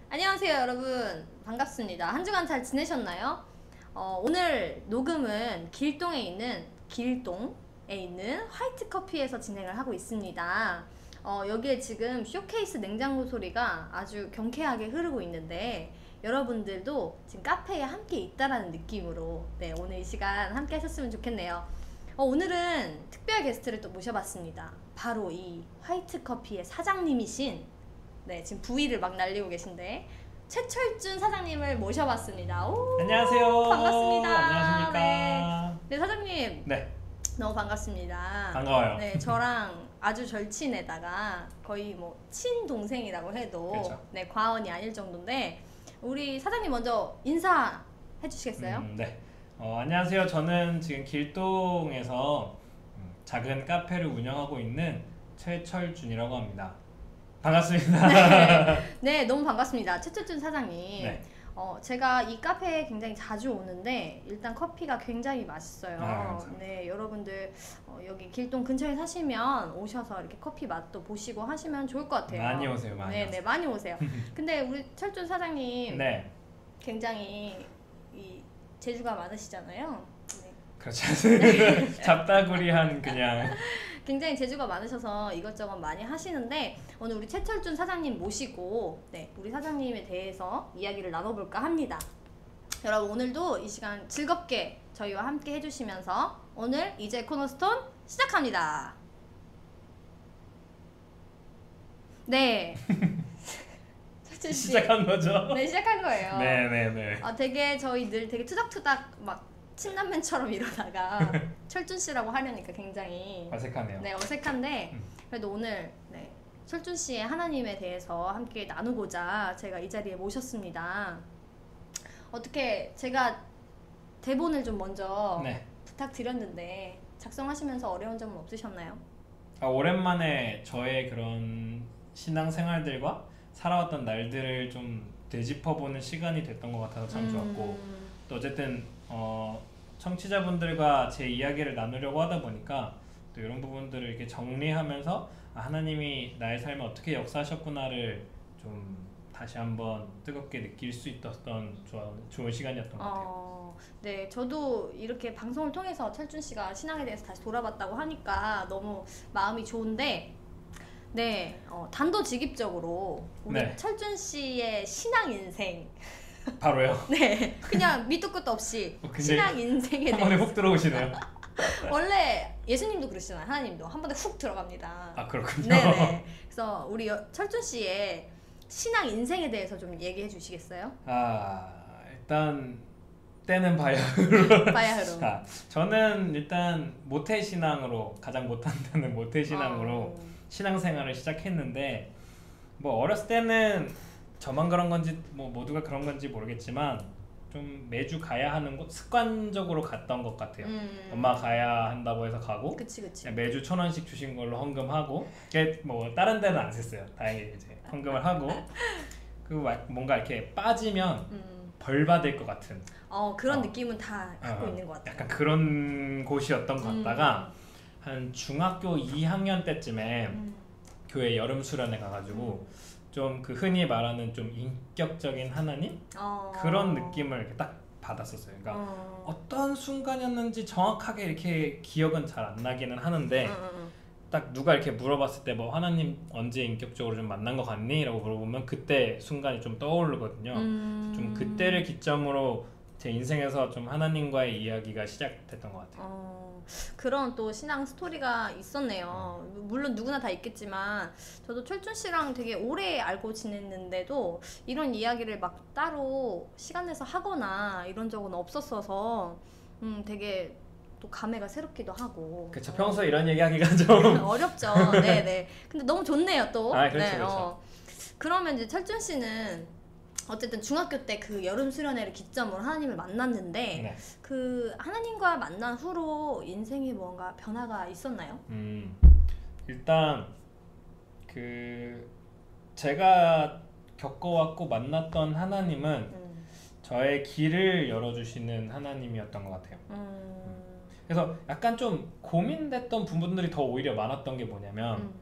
안녕하세요 여러분, 반갑습니다. 한 주간 잘 지내셨나요? 오늘 녹음은 길동에 있는 화이트 커피에서 진행을 하고 있습니다. 여기에 지금 쇼케이스 냉장고 소리가 아주 경쾌하게 흐르고 있는데 여러분들도 지금 카페에 함께 있다라는 느낌으로 오늘 이 시간 함께 하셨으면 좋겠네요. 오늘은 특별 게스트를 또 모셔봤습니다. 바로 이 화이트 커피의 사장님이신 지금 부위를 막 날리고 계신데 최철준 사장님을 모셔봤습니다. 오, 안녕하세요. 반갑습니다. 안녕하십니까. 네, 사장님. 네. 너무 반갑습니다. 반가워요. 네, 저랑 아주 절친에다가 거의 뭐 친동생이라고 해도 그렇죠. 과언이 아닐 정도인데 우리 사장님 먼저 인사해 주시겠어요? 네. 안녕하세요. 저는 지금 길동에서 작은 카페를 운영하고 있는 최철준이라고 합니다. 반갑습니다. 네, 너무 반갑습니다. 최철준 사장님. 네. 제가 이 카페에 굉장히 자주 오는데 일단 커피가 굉장히 맛있어요. 감사합니다. 네, 여러분들 여기 길동 근처에 사시면 오셔서 이렇게 커피 맛도 보시고 하시면 좋을 것 같아요. 많이 오세요. 많이 네, 오세요. 많이 오세요. 근데 우리 철준 사장님 네. 굉장히 이 재주가 많으시잖아요. 네. 그렇지 잡다구리한 그냥 굉장히 재주가 많으셔서 이것저것 많이 하시는데 오늘 우리 최철준 사장님 모시고 우리 사장님에 대해서 이야기를 나눠볼까 합니다. 여러분 오늘도 이 시간 즐겁게 저희와 함께 해주시면서 오늘 이제 코너스톤 시작합니다. 네. 철준 씨. 시작한 거죠? 네, 시작한 거예요. 네네네. 되게 저희 늘 되게 투닥투닥 막 친남매처럼 이러다가 철준 씨라고 하려니까 굉장히 어색하네요. 네, 어색한데 그래도 오늘 철준 씨의 하나님에 대해서 함께 나누고자 제가 이 자리에 모셨습니다. 어떻게 제가 대본을 좀 먼저 부탁드렸는데 작성하시면서 어려운 점은 없으셨나요? 오랜만에 저의 그런 신앙생활들과 살아왔던 날들을 좀 되짚어보는 시간이 됐던 것 같아서 참 좋았고 또 어쨌든 청취자분들과 제 이야기를 나누려고 하다 보니까 또 이런 부분들을 이렇게 정리하면서 하나님이 나의 삶에 어떻게 역사하셨구나를 좀 다시 한번 뜨겁게 느낄 수 있었던 좋은 시간이었던 것 같아요. 네, 저도 이렇게 방송을 통해서 철준 씨가 신앙에 대해서 다시 돌아봤다고 하니까 너무 마음이 좋은데 단도직입적으로 우리 철준 씨의 신앙 인생 바로요? 네, 그냥 밑도 끝도 없이 신앙 인생에 한 번에 대해서 훅 들어오시네요. 원래 예수님도 그러시잖아요. 하나님도 한 번에 훅 들어갑니다. 아, 그렇군요. 네네. 그래서 우리 철준 씨의 신앙 인생에 대해서 좀 얘기해 주시겠어요? 일단 때는 바야흐로. 바야흐로. 저는 일단 모태신앙으로 가장 못한다는 모태신앙으로 신앙생활을 시작했는데 뭐 어렸을 때는 저만 그런 건지 뭐 모두가 그런 건지 모르겠지만 좀 매주 가야 하는 곳 습관적으로 갔던 것 같아요. 엄마 가야 한다고 해서 가고 그치. 매주 1,000원씩 주신 걸로 헌금하고 뭐 다른 데는 안 셌어요. 다행히 이제 헌금을 하고 그리고 뭔가 이렇게 빠지면 벌 받을 것 같은 그런 느낌은 다 갖고 있는 것 같아요. 약간 그런 곳이었던 것 같다가 한 중학교 2학년 때쯤에 교회 여름 수련회 가가지고 좀 그 흔히 말하는 좀 인격적인 하나님? 그런 느낌을 이렇게 딱 받았었어요. 그러니까 어떤 순간이었는지 정확하게 이렇게 기억은 잘 안 나기는 하는데 딱 누가 이렇게 물어봤을 때 뭐 하나님 언제 인격적으로 좀 만난 것 같니? 라고 물어보면 그때 순간이 좀 떠오르거든요. 좀 그때를 기점으로 제 인생에서 좀 하나님과의 이야기가 시작됐던 것 같아요. 그런 또 신앙 스토리가 있었네요. 물론 누구나 다 있겠지만 저도 철준 씨랑 되게 오래 알고 지냈는데도 이런 이야기를 막 따로 시간 내서 하거나 이런 적은 없었어서 되게 또 감회가 새롭기도 하고. 그쵸. 평소에 이런 얘기하기가 좀 어렵죠. 네네. 근데 너무 좋네요 또. 그렇죠. 그러면 이제 철준 씨는 어쨌든 중학교 때 그 여름 수련회를 기점으로 하나님을 만났는데 그 하나님과 만난 후로 인생에 뭔가 변화가 있었나요? 일단 그 제가 겪어왔고 만났던 하나님은 저의 길을 열어주시는 하나님이었던 것 같아요. 그래서 약간 좀 고민됐던 부분들이 더 오히려 많았던 게 뭐냐면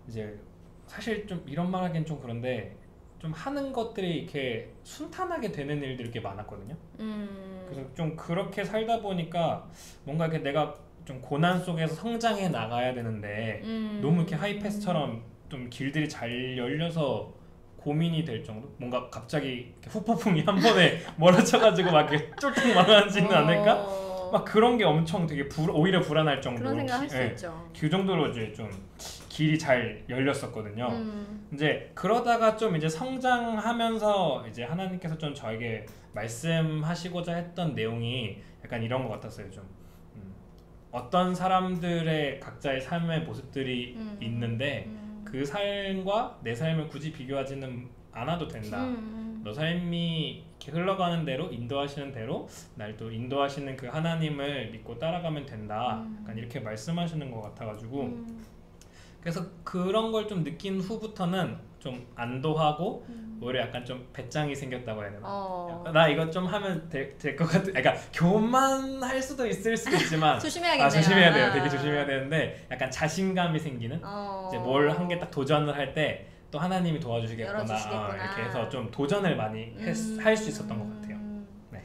이제 사실 좀 이런 말 하기엔 좀 그런데 좀 하는 것들이 이렇게 순탄하게 되는 일들이 이렇게 많았거든요. 그래서 좀 그렇게 살다 보니까 뭔가 이렇게 내가 좀 고난 속에서 성장해 나가야 되는데 너무 이렇게 하이패스처럼 좀 길들이 잘 열려서 고민이 될 정도? 뭔가 갑자기 이렇게 후폭풍이 한 번에 몰아쳐가지고 막 이렇게 쫄딱 망하지는 않을까? 막 그런 게 엄청 되게 오히려 불안할 정도로 그런 생각 할 수 있죠. 그 정도로 이제 좀 길이 잘 열렸었거든요. 이제 그러다가 좀 이제 성장하면서 이제 하나님께서 좀 저에게 말씀하시고자 했던 내용이 약간 이런 것 같았어요. 좀 어떤 사람들의 각자의 삶의 모습들이 있는데 그 삶과 내 삶을 굳이 비교하지는 않아도 된다. 너 삶이 이렇게 흘러가는 대로 인도하시는 대로 날 또 인도하시는 그 하나님을 믿고 따라가면 된다. 약간 이렇게 말씀하시는 것 같아가지고 그래서 그런 걸 좀 느낀 후부터는 좀 안도하고 오히려 약간 좀 배짱이 생겼다고 해야 되나? 나 이거 좀 하면 될 것 같아. 그러니까 교만할 수도 있을 수도 있지만 조심해야겠네요. 조심해야 돼요. 되게 조심해야 되는데 약간 자신감이 생기는 이제 뭘 한 개 딱 도전을 할 때 또 하나님이 도와주시겠구나 이렇게 해서 좀 도전을 많이 할 수 있었던 것 같아요. 네.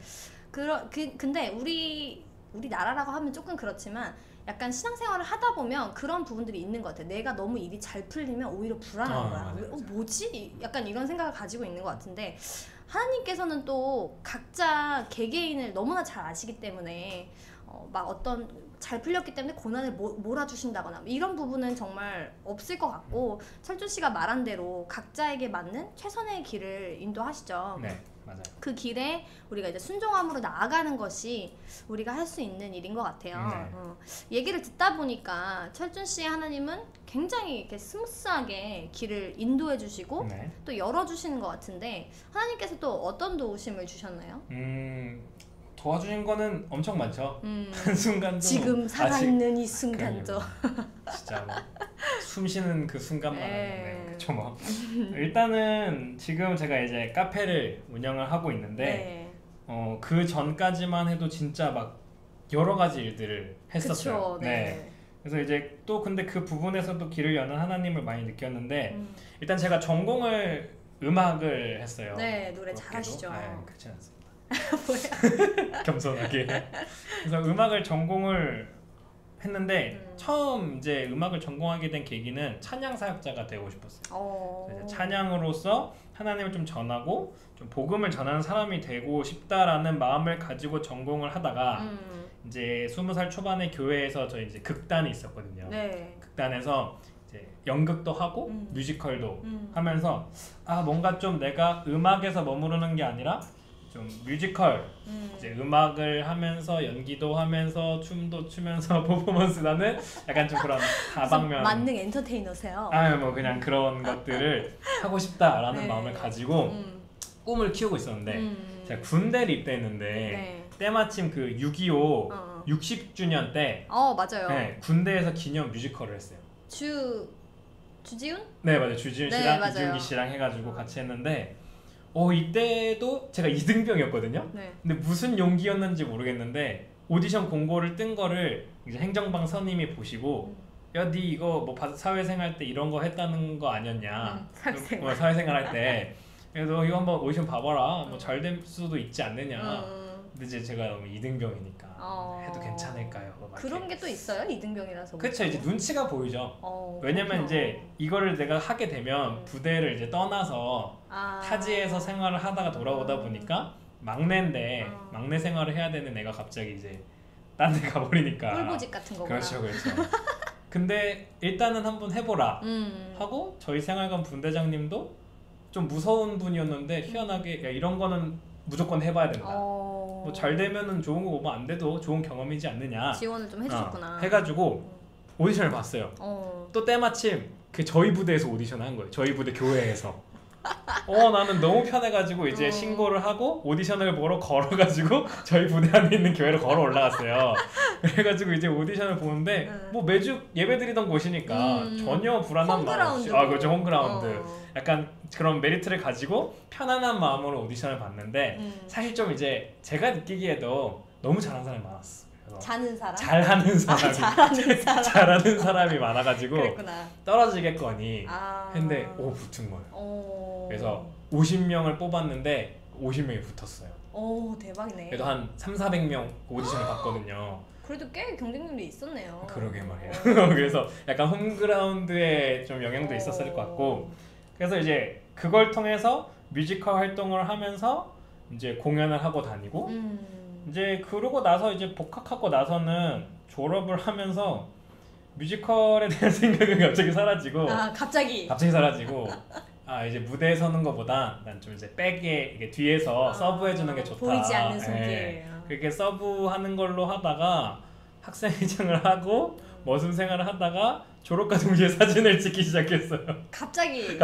근데 우리나라라고 하면 조금 그렇지만 약간 신앙생활을 하다 보면 그런 부분들이 있는 것 같아요. 내가 너무 일이 잘 풀리면 오히려 불안한 거야. 맞아요. 뭐지? 약간 이런 생각을 가지고 있는 것 같은데 하나님께서는 또 각자 개개인을 너무나 잘 아시기 때문에 막 어떤 잘 풀렸기 때문에 고난을 몰아주신다거나 이런 부분은 정말 없을 것 같고 철준 씨가 말한 대로 각자에게 맞는 최선의 길을 인도하시죠. 네, 맞아요. 그 길에 우리가 이제 순종함으로 나아가는 것이 우리가 할 수 있는 일인 것 같아요. 얘기를 듣다 보니까 철준 씨의 하나님은 굉장히 이렇게 스무스하게 길을 인도해 주시고 또 열어 주시는 것 같은데 하나님께서 또 어떤 도우심을 주셨나요? 도와주신 거는 엄청 많죠. 한순간도 지금 살아있는 이 순간도 진짜 숨 쉬는 그 순간만 하는데 그쵸 뭐. 일단은 지금 제가 이제 카페를 운영을 하고 있는데 그 전까지만 해도 진짜 막 여러 가지 일들을 했었어요. 그쵸, 네. 그래서 이제 또 근데 그 부분에서도 길을 여는 하나님을 많이 느꼈는데 일단 제가 전공을 음악을 했어요. 네, 노래 잘하시죠. 그렇지 않습니다. 겸손하게. 그래서 음악을 전공을 했는데 처음 이제 음악을 전공하게 된 계기는 찬양 사역자가 되고 싶었어요. 그래서 찬양으로서 하나님을 좀 전하고 좀 복음을 전하는 사람이 되고 싶다라는 마음을 가지고 전공을 하다가 이제 20살 초반에 교회에서 저희 이제 극단이 있었거든요. 극단에서 이제 연극도 하고 뮤지컬도 하면서 뭔가 좀 내가 음악에서 머무르는 게 아니라 좀 뮤지컬 이제 음악을 하면서 연기도 하면서 춤도 추면서 퍼포먼스라는 약간 좀 그런 다방면 만능 엔터테이너세요. 뭐 그냥 그런 것들을 하고 싶다라는 마음을 가지고 꿈을 키우고 있었는데 제가 군대를 입대했는데 때마침 그 6.25 60주년 때 맞아요. 군대에서 기념 뮤지컬을 했어요. 주지훈? 네 맞아요. 주지훈 씨랑 이준기 씨랑 해가지고 같이 했는데 이때도 제가 2등병이었거든요. 근데 무슨 용기였는지 모르겠는데 오디션 공고를 뜬 거를 이제 행정방 선임이 보시고 야, 니 이거 뭐 사회생활 때 이런 거 했다는 거 아니었냐? 사회생활 할 때 그래서 이거 한번 오디션 봐봐라. 뭐 잘 될 수도 있지 않느냐. 근데 이제 제가 너무 2등병이니까 해도 괜찮을까요? 그런 게 또 있어요? 2등병이라서. 그쵸, 이제 눈치가 보이죠. 왜냐면 이제 이거를 내가 하게 되면 부대를 이제 떠나서 타지에서 생활을 하다가 돌아오다 보니까 막내인데 막내 생활을 해야 되는 애가 갑자기 이제 딴 데 가버리니까 꿀보직 같은 거구나. 그렇죠. 근데 일단은 한번 해보라 하고 저희 생활관 분대장님도 좀 무서운 분이었는데 희한하게 야, 이런 거는 무조건 해봐야 된다. 뭐 잘 되면은 좋은 거 오면 안 돼도 좋은 경험이지 않느냐. 지원을 좀 해주셨구나. 해가지고 오디션을 봤어요. 또 때마침 그 저희 부대에서 오디션을 한 거예요. 저희 부대 교회에서. 나는 너무 편해가지고 이제 신고를 하고 오디션을 보러 걸어가지고 저희 부대 안에 있는 교회로 걸어 올라갔어요. 그래가지고 이제 오디션을 보는데 뭐 매주 예배드리던 곳이니까 전혀 불안한 마음 없이 그렇죠. 홈그라운드. 약간 그런 메리트를 가지고 편안한 마음으로 오디션을 봤는데 사실 좀 이제 제가 느끼기에도 너무 잘하는 사람이 많았어. 자는 사람? 잘하는 사람이 잘하는 사람이 많아가지고 그랬구나. 떨어지겠거니 했는데 붙은 거예요. 그래서 50명을 뽑았는데 50명이 붙었어요. 오, 대박이네. 그래도 한 3,400명 오디션을 봤거든요. 그래도 꽤 경쟁률이 있었네요. 그러게 말이에요. 그래서 약간 홈그라운드에 좀 영향도 있었을 것 같고, 그래서 이제 그걸 통해서 뮤지컬 활동을 하면서 이제 공연을 하고 다니고, 이제 그러고 나서 이제 복학하고 나서는 졸업을 하면서 뮤지컬에 대한 생각은 갑자기 사라지고, 아, 갑자기 사라지고, 이제 무대에 서는 것보다 난 좀 이제 백에 이게 뒤에서 서브해주는 게 좋다. 보이지 않는 손길. 예. 그렇게 서브하는 걸로 하다가 학생회장을 하고 머슴 생활을 하다가 졸업과 동시에 사진을 찍기 시작했어요. 갑자기.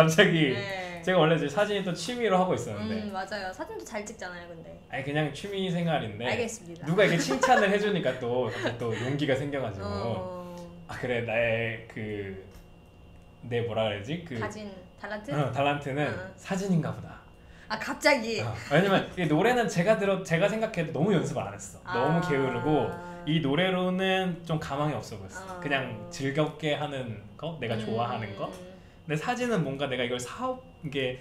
네. 제가 원래 이제 사진이 또 취미로 하고 있었는데. 맞아요. 사진도 잘 찍잖아요, 근데. 아니 그냥 취미 생활인데. 알겠습니다. 누가 이렇게 칭찬을 해주니까 또 용기가 생겨가지고. 그래 나의 내 뭐라 그래야지 가진 달란트? 달란트는 사진인가 보다. 갑자기. 왜냐면 이 노래는 제가 생각해도 너무 연습을 안 했어. 너무 게으르고 이 노래로는 좀 가망이 없어 보였어. 그냥 즐겁게 하는 거, 내가 좋아하는 거. 근데 사진은 뭔가 내가 이걸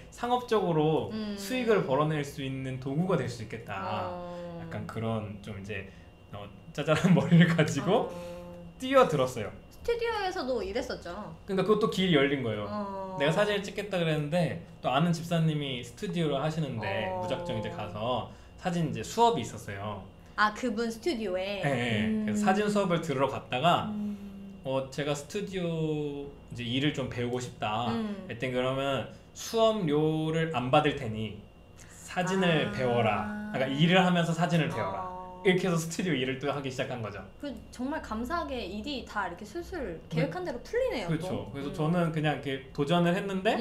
상업적으로 수익을 벌어낼 수 있는 도구가 될 수 있겠다. 약간 그런 좀 이제 짜잘한 머리를 가지고 뛰어들었어요. 스튜디오에서도 일했었죠. 그러니까 그것도 길이 열린 거예요. 내가 사진을 찍겠다 그랬는데 또 아는 집사님이 스튜디오를 하시는데 무작정 이제 가서 사진 이제 수업이 있었어요. 그분 스튜디오에. 네. 그래서 사진 수업을 들으러 갔다가 제가 스튜디오 이제 일을 좀 배우고 싶다. 했더니 그러면 수업료를 안 받을 테니 사진을 배워라. 그러니까 일을 하면서 사진을 배워라. 이렇게 해서 스튜디오 일을 또 하기 시작한 거죠. 정말 감사하게 일이 다 이렇게 슬슬 계획한 대로 풀리네요. 그렇죠. 또. 그래서 저는 그냥 이렇게 도전을 했는데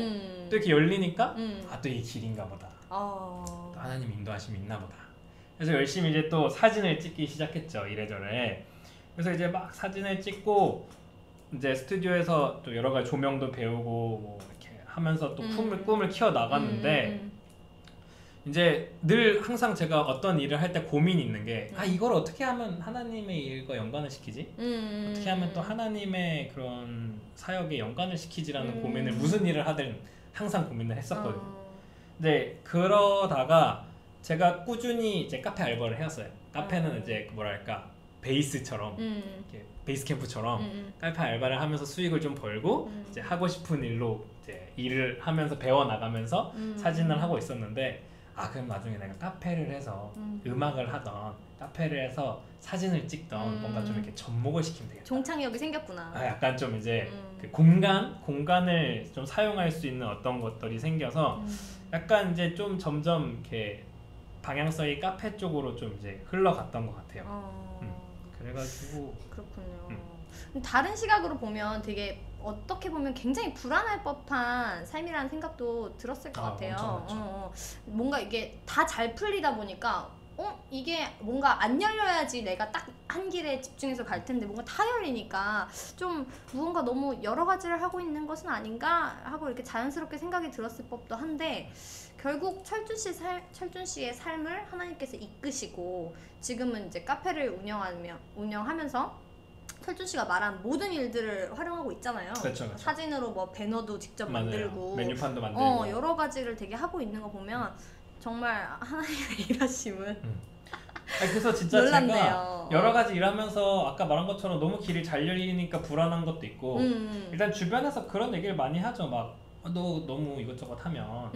또 이렇게 열리니까 또 이게 길인가 보다. 또 하나님 인도하심이 있나 보다. 그래서 열심히 이제 또 사진을 찍기 시작했죠. 이래저래. 그래서 이제 막 사진을 찍고 이제 스튜디오에서 또 여러 가지 조명도 배우고 뭐 이렇게 하면서 또 꿈을 키워 나갔는데 이제 늘 항상 제가 어떤 일을 할 때 고민이 있는 게 이걸 어떻게 하면 하나님의 일과 연관을 시키지? 어떻게 하면 또 하나님의 그런 사역에 연관을 시키지라는 고민을 무슨 일을 하든 항상 고민을 했었거든요. 근데 그러다가 제가 꾸준히 이제 카페 알바를 해왔어요. 카페는 이제 뭐랄까 베이스처럼 이렇게 베이스 캠프처럼 카페 알바를 하면서 수익을 좀 벌고 이제 하고 싶은 일로 이제 일을 하면서 배워 나가면서 사진을 하고 있었는데 그럼 나중에 내가 카페를 해서 음악을 하던 카페를 해서 사진을 찍던 뭔가 좀 이렇게 접목을 시키면 되겠다. 종착역이 생겼구나. 약간 좀 이제 그 공간을 좀 사용할 수 있는 어떤 것들이 생겨서 약간 이제 좀 점점 이렇게 방향성이 카페 쪽으로 좀 이제 흘러갔던 것 같아요. 그래가지고 그렇군요. 다른 시각으로 보면 되게 어떻게 보면 굉장히 불안할 법한 삶이라는 생각도 들었을 것 같아요. 뭔가 이게 다 잘 풀리다 보니까 이게 뭔가 안 열려야지 내가 딱 한 길에 집중해서 갈 텐데 뭔가 다 열리니까 좀 무언가 너무 여러 가지를 하고 있는 것은 아닌가 하고 이렇게 자연스럽게 생각이 들었을 법도 한데 결국 철준 씨의 삶을 하나님께서 이끄시고 지금은 이제 카페를 운영하면서 철준 씨가 말한 모든 일들을 활용하고 있잖아요. 그렇죠. 사진으로 뭐 배너도 직접 만들고 메뉴판도 만들고 여러 가지를 되게 하고 있는 거 보면 정말 하나님의 일하심은 그래서 진짜 놀랍네요. 제가 여러 가지 일하면서 아까 말한 것처럼 너무 길이 잘 열리니까 불안한 것도 있고 일단 주변에서 그런 얘기를 많이 하죠. 막 너 너무 이것저것 하면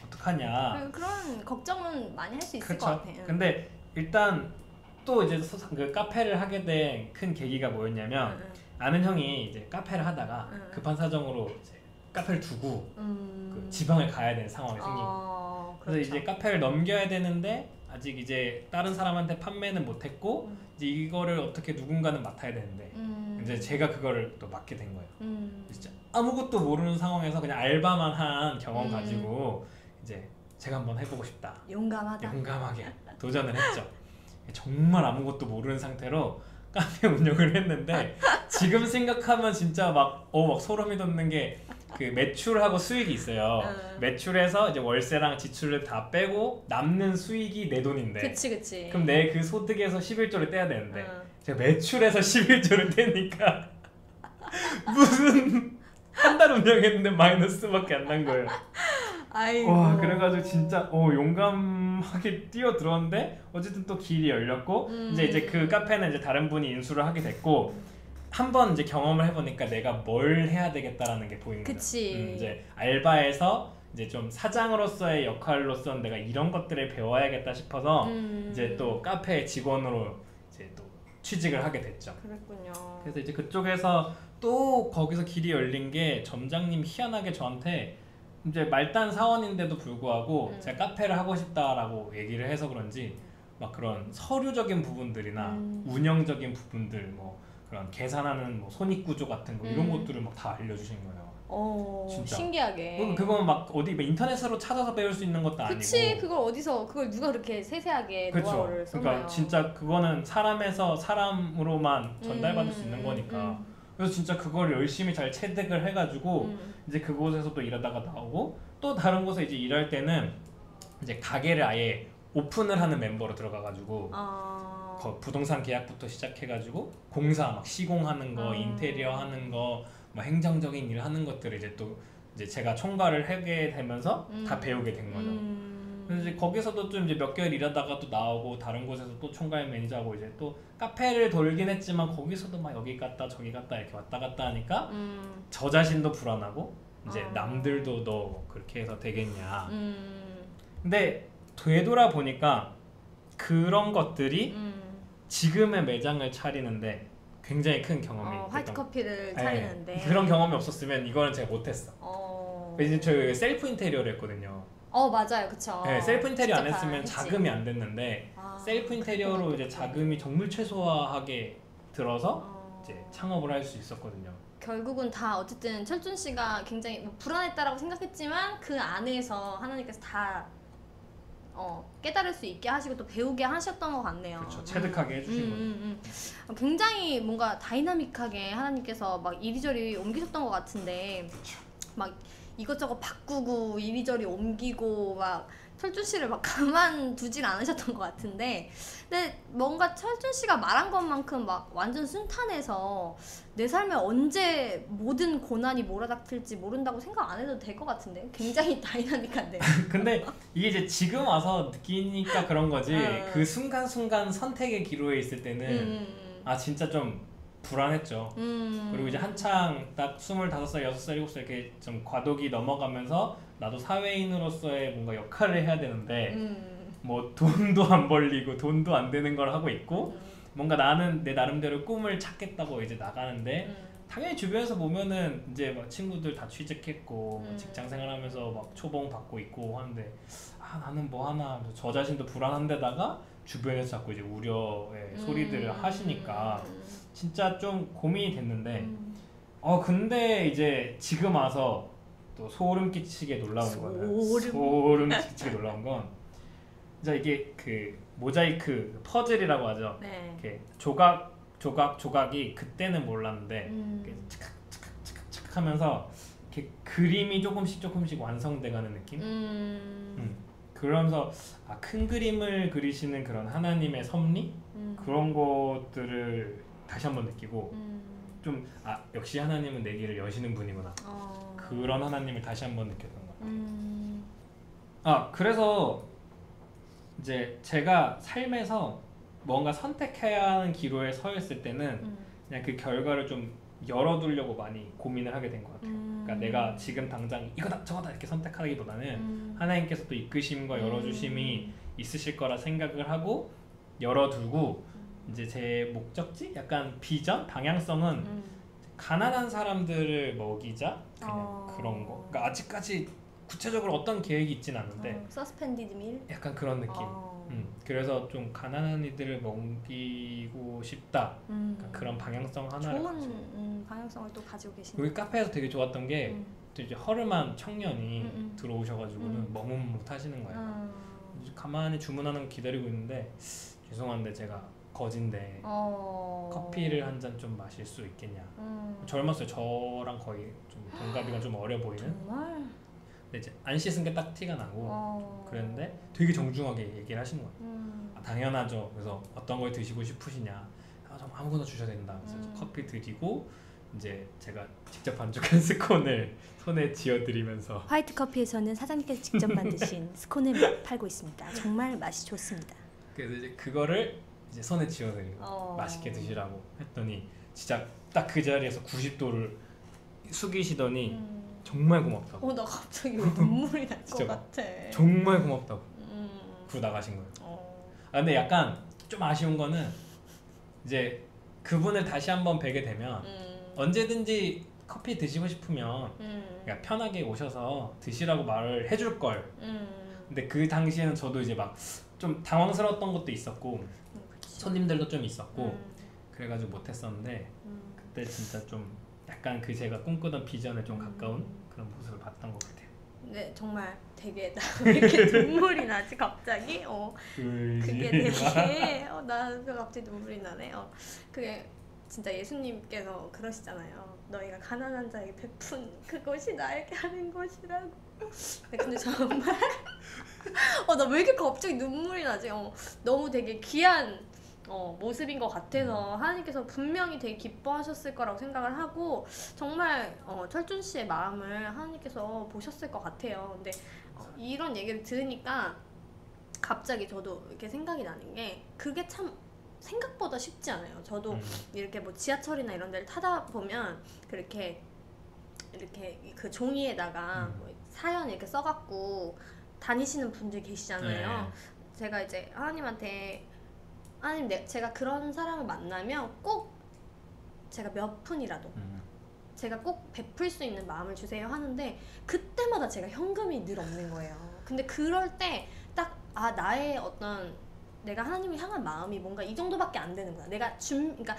어떡하냐 그런 걱정은 많이 할 수 있을 것 같아요. 근데 일단 또 이제 그 카페를 하게 된 큰 계기가 뭐였냐면 아는 형이 이제 카페를 하다가 급한 사정으로 이제 카페를 두고 그 지방을 가야 되는 상황이 생긴 거예요. 그래서 이제 카페를 넘겨야 되는데 아직 이제 다른 사람한테 판매는 못했고 이제 이거를 어떻게 누군가는 맡아야 되는데 이제 제가 그거를 또 맡게 된 거예요. 진짜 아무것도 모르는 상황에서 그냥 알바만 한 경험 가지고 이제 제가 한번 해보고 싶다. 용감하게 도전을 했죠. 정말 아무것도 모르는 상태로 카페 운영을 했는데 지금 생각하면 진짜 막 소름이 돋는 게 그 매출하고 수익이 있어요. 매출에서 이제 월세랑 지출을 다 빼고 남는 수익이 내 돈인데. 그치. 그럼 내 그 소득에서 11조를 떼야 되는데 제가 매출에서 11조를 떼니까 무슨 한 달 운영했는데 마이너스밖에 안 난 거예요. 아이고. 와 그래가지고 진짜 용감하게 뛰어들었는데 어쨌든 또 길이 열렸고 이제 그 카페는 이제 다른 분이 인수를 하게 됐고 한 번 이제 경험을 해보니까 내가 뭘 해야 되겠다라는 게 보인 거죠. 그치. 이제 알바에서 이제 좀 사장으로서의 역할로서 내가 이런 것들을 배워야겠다 싶어서 이제 또 카페 직원으로 이제 또 취직을 하게 됐죠. 그랬군요. 그래서 이제 그쪽에서 또 거기서 길이 열린 게 점장님 희한하게 저한테 이제 말단 사원인데도 불구하고 제가 카페를 하고 싶다라고 얘기를 해서 그런지 막 그런 서류적인 부분들이나 운영적인 부분들 뭐 그런 계산하는 뭐 손익구조 같은 거 이런 것들을 막 다 알려주신 거예요. 진짜. 신기하게. 그건 막 어디 뭐 인터넷으로 찾아서 배울 수 있는 것도 아니고. 그치. 그걸 누가 그렇게 세세하게 그쵸. 노하우를 써놔요. 그러니까 진짜 그거는 사람에서 사람으로만 전달받을 수 있는 거니까. 그래서 진짜 그걸 열심히 잘 체득을 해가지고 이제 그곳에서 또 일하다가 나오고 또 다른 곳에 이제 일할 때는 이제 가게를 아예 오픈을 하는 멤버로 들어가가지고 부동산 계약부터 시작해가지고 공사 막 시공하는 거, 인테리어 하는 거, 뭐 행정적인 일 하는 것들을 이제 또 이제 제가 총괄을 하게 되면서 다 배우게 된 거죠. 그래서 이제 거기서도 좀 이제 몇 개월 일하다가 또 나오고 다른 곳에서 또 총괄 매니저하고 이제 또 카페를 돌긴 했지만 거기서도 막 여기 갔다 저기 갔다 이렇게 왔다 갔다 하니까 저 자신도 불안하고 이제 남들도 너 그렇게 해서 되겠냐. 근데 되돌아 보니까 그런 것들이 지금의 매장을 차리는데 굉장히 큰 경험이 화이트 커피를 차리는데 그런 경험이 없었으면 이거는 제가 못했어. 이제 저희 셀프 인테리어를 했거든요. 맞아요, 그쵸. 네, 셀프 인테리어 안 했으면 자금이 안 됐는데 셀프 인테리어로 이제 자금이 정말 최소화하게 들어서 이제 창업을 할 수 있었거든요. 결국은 다 어쨌든 철준 씨가 굉장히 뭐 불안했다라고 생각했지만 그 안에서 하나님께서 다 깨달을 수 있게 하시고 또 배우게 하셨던 것 같네요. 그렇죠. 체득하게 해주신 거죠. 굉장히 뭔가 다이나믹하게 하나님께서 막 이리저리 옮기셨던 것 같은데 막 이것저것 바꾸고 이리저리 옮기고 막 철준 씨를 막 가만두질 않으셨던 것 같은데 근데 뭔가 철준 씨가 말한 것만큼 막 완전 순탄해서 내 삶에 언제 모든 고난이 몰아닥칠지 모른다고 생각 안 해도 될 것 같은데 굉장히 다이나믹한데. 근데 이게 이제 지금 와서 느끼니까 그런 거지 그 순간순간 선택의 기로에 있을 때는 진짜 좀 불안했죠. 그리고 이제 한창 딱 25살, 6살, 7살 이렇게 좀 과도기 넘어가면서 나도 사회인으로서의 뭔가 역할을 해야 되는데 뭐 돈도 안 벌리고 돈도 안 되는 걸 하고 있고 뭔가 나는 내 나름대로 꿈을 찾겠다고 이제 나가는데 당연히 주변에서 보면은 이제 막 친구들 다 취직했고 직장 생활하면서 막 초봉 받고 있고 하는데 나는 뭐 하나 저 자신도 불안한데다가 주변에서 자꾸 이제 우려의 소리들을 하시니까 진짜 좀 고민이 됐는데 근데 이제 지금 와서 또 소름 끼치게 놀라운 거는 이제 이게 그 모자이크 퍼즐이라고 하죠. 네. 이렇게 조각이 그때는 몰랐는데 이렇게 착착착착 하면서 이렇게 그림이 조금씩 완성돼가는 느낌? 그러면서 큰 그림을 그리시는 그런 하나님의 섭리? 그런 것들을 다시 한번 느끼고 좀 역시 하나님은 내 길을 여시는 분이구나. 그런 하나님을 다시 한번 느꼈던 것 같아요. 그래서 이제 제가 삶에서 뭔가 선택해야 하는 기로에 서 있을 때는 그냥 그 결과를 좀 열어두려고 많이 고민을 하게 된 것 같아요. 그러니까 내가 지금 당장 이거다 저거다 이렇게 선택하기보다는 하나님께서 또 이끄심과 열어주심이 있으실 거라 생각을 하고 열어두고 이제 제 목적지? 약간 비전? 방향성은 가난한 사람들을 먹이자 그냥 그런 거. 그러니까 아직까지 구체적으로 어떤 계획이 있진 않은데 서스펜디드 밀? 약간 그런 느낌. 그래서 좀 가난한 이들을 먹이고 싶다. 그러니까 그런 방향성 하나를 좋은 방향성을 또 가지고 계시네요. 여기 카페에서 되게 좋았던 게 또 이제 허름한 청년이 들어오셔가지고는 머뭇 하시는 거예요. 가만히 주문하는 거 기다리고 있는데 죄송한데 제가 거진데 커피를 한 잔 좀 마실 수 있겠냐. 젊었어요. 저랑 거의 좀 동갑이가 좀 어려 보이는. 정말? 근데 이제 안 씻은 게 딱 티가 나고 그랬는데 되게 정중하게 얘기를 하시는 거예요. 당연하죠. 그래서 어떤 걸 드시고 싶으시냐. 좀 아무거나 주셔도 된다. 그래서 커피 드리고 이제 제가 직접 반죽한 스콘을 손에 쥐어드리면서 화이트 커피에서는 사장님께서 직접 만드신 스콘을 팔고 있습니다. 정말 맛이 좋습니다. 그래서 이제 그거를 이제 손에 쥐어드리고 맛있게 드시라고 했더니 진짜 딱 그 자리에서 90도를 숙이시더니 정말 고맙다고. 나 갑자기 왜 눈물이 날 것 같아. 정말 고맙다고. 그러고 나가신 거예요. 근데 약간 좀 아쉬운 거는 이제 그분을 다시 한번 뵈게 되면 언제든지 커피 드시고 싶으면 그냥 편하게 오셔서 드시라고 말을 해줄 걸. 근데 그 당시에는 저도 이제 막 좀 당황스러웠던 것도 있었고 손님들도 좀 있었고 그래가지고 못했었는데 그때 진짜 좀 약간 그 제가 꿈꾸던 비전에 좀 가까운 그런 모습을 봤던 것 같아요. 네, 정말 되게 나 왜 이렇게 눈물이 나지 갑자기? 그게 되게 나 갑자기 눈물이 나네. 그게 진짜 예수님께서 그러시잖아요. 너희가 가난한 자에게 베푼 그것이 나에게 하는 것이라고. 근데 정말 나 왜 이렇게 갑자기 눈물이 나지? 너무 되게 귀한 모습인 것 같아서 하나님께서 분명히 되게 기뻐하셨을 거라고 생각을 하고 정말 철준 씨의 마음을 하나님께서 보셨을 것 같아요. 근데 이런 얘기를 들으니까 갑자기 저도 이렇게 생각이 나는 게 그게 참 생각보다 쉽지 않아요. 저도 이렇게 뭐 지하철이나 이런 데를 타다 보면 이렇게 그 종이에다가 뭐 사연 이렇게 써갖고 다니시는 분들 계시잖아요. 네. 제가 이제 하나님한테 하나님 제가 그런 사람을 만나면 꼭 제가 몇 푼이라도 제가 꼭 베풀 수 있는 마음을 주세요 하는데 그때마다 제가 현금이 늘 없는 거예요. 근데 그럴 때 딱 나의 어떤 내가 하나님을 향한 마음이 뭔가 이 정도밖에 안 되는구나. 그러니까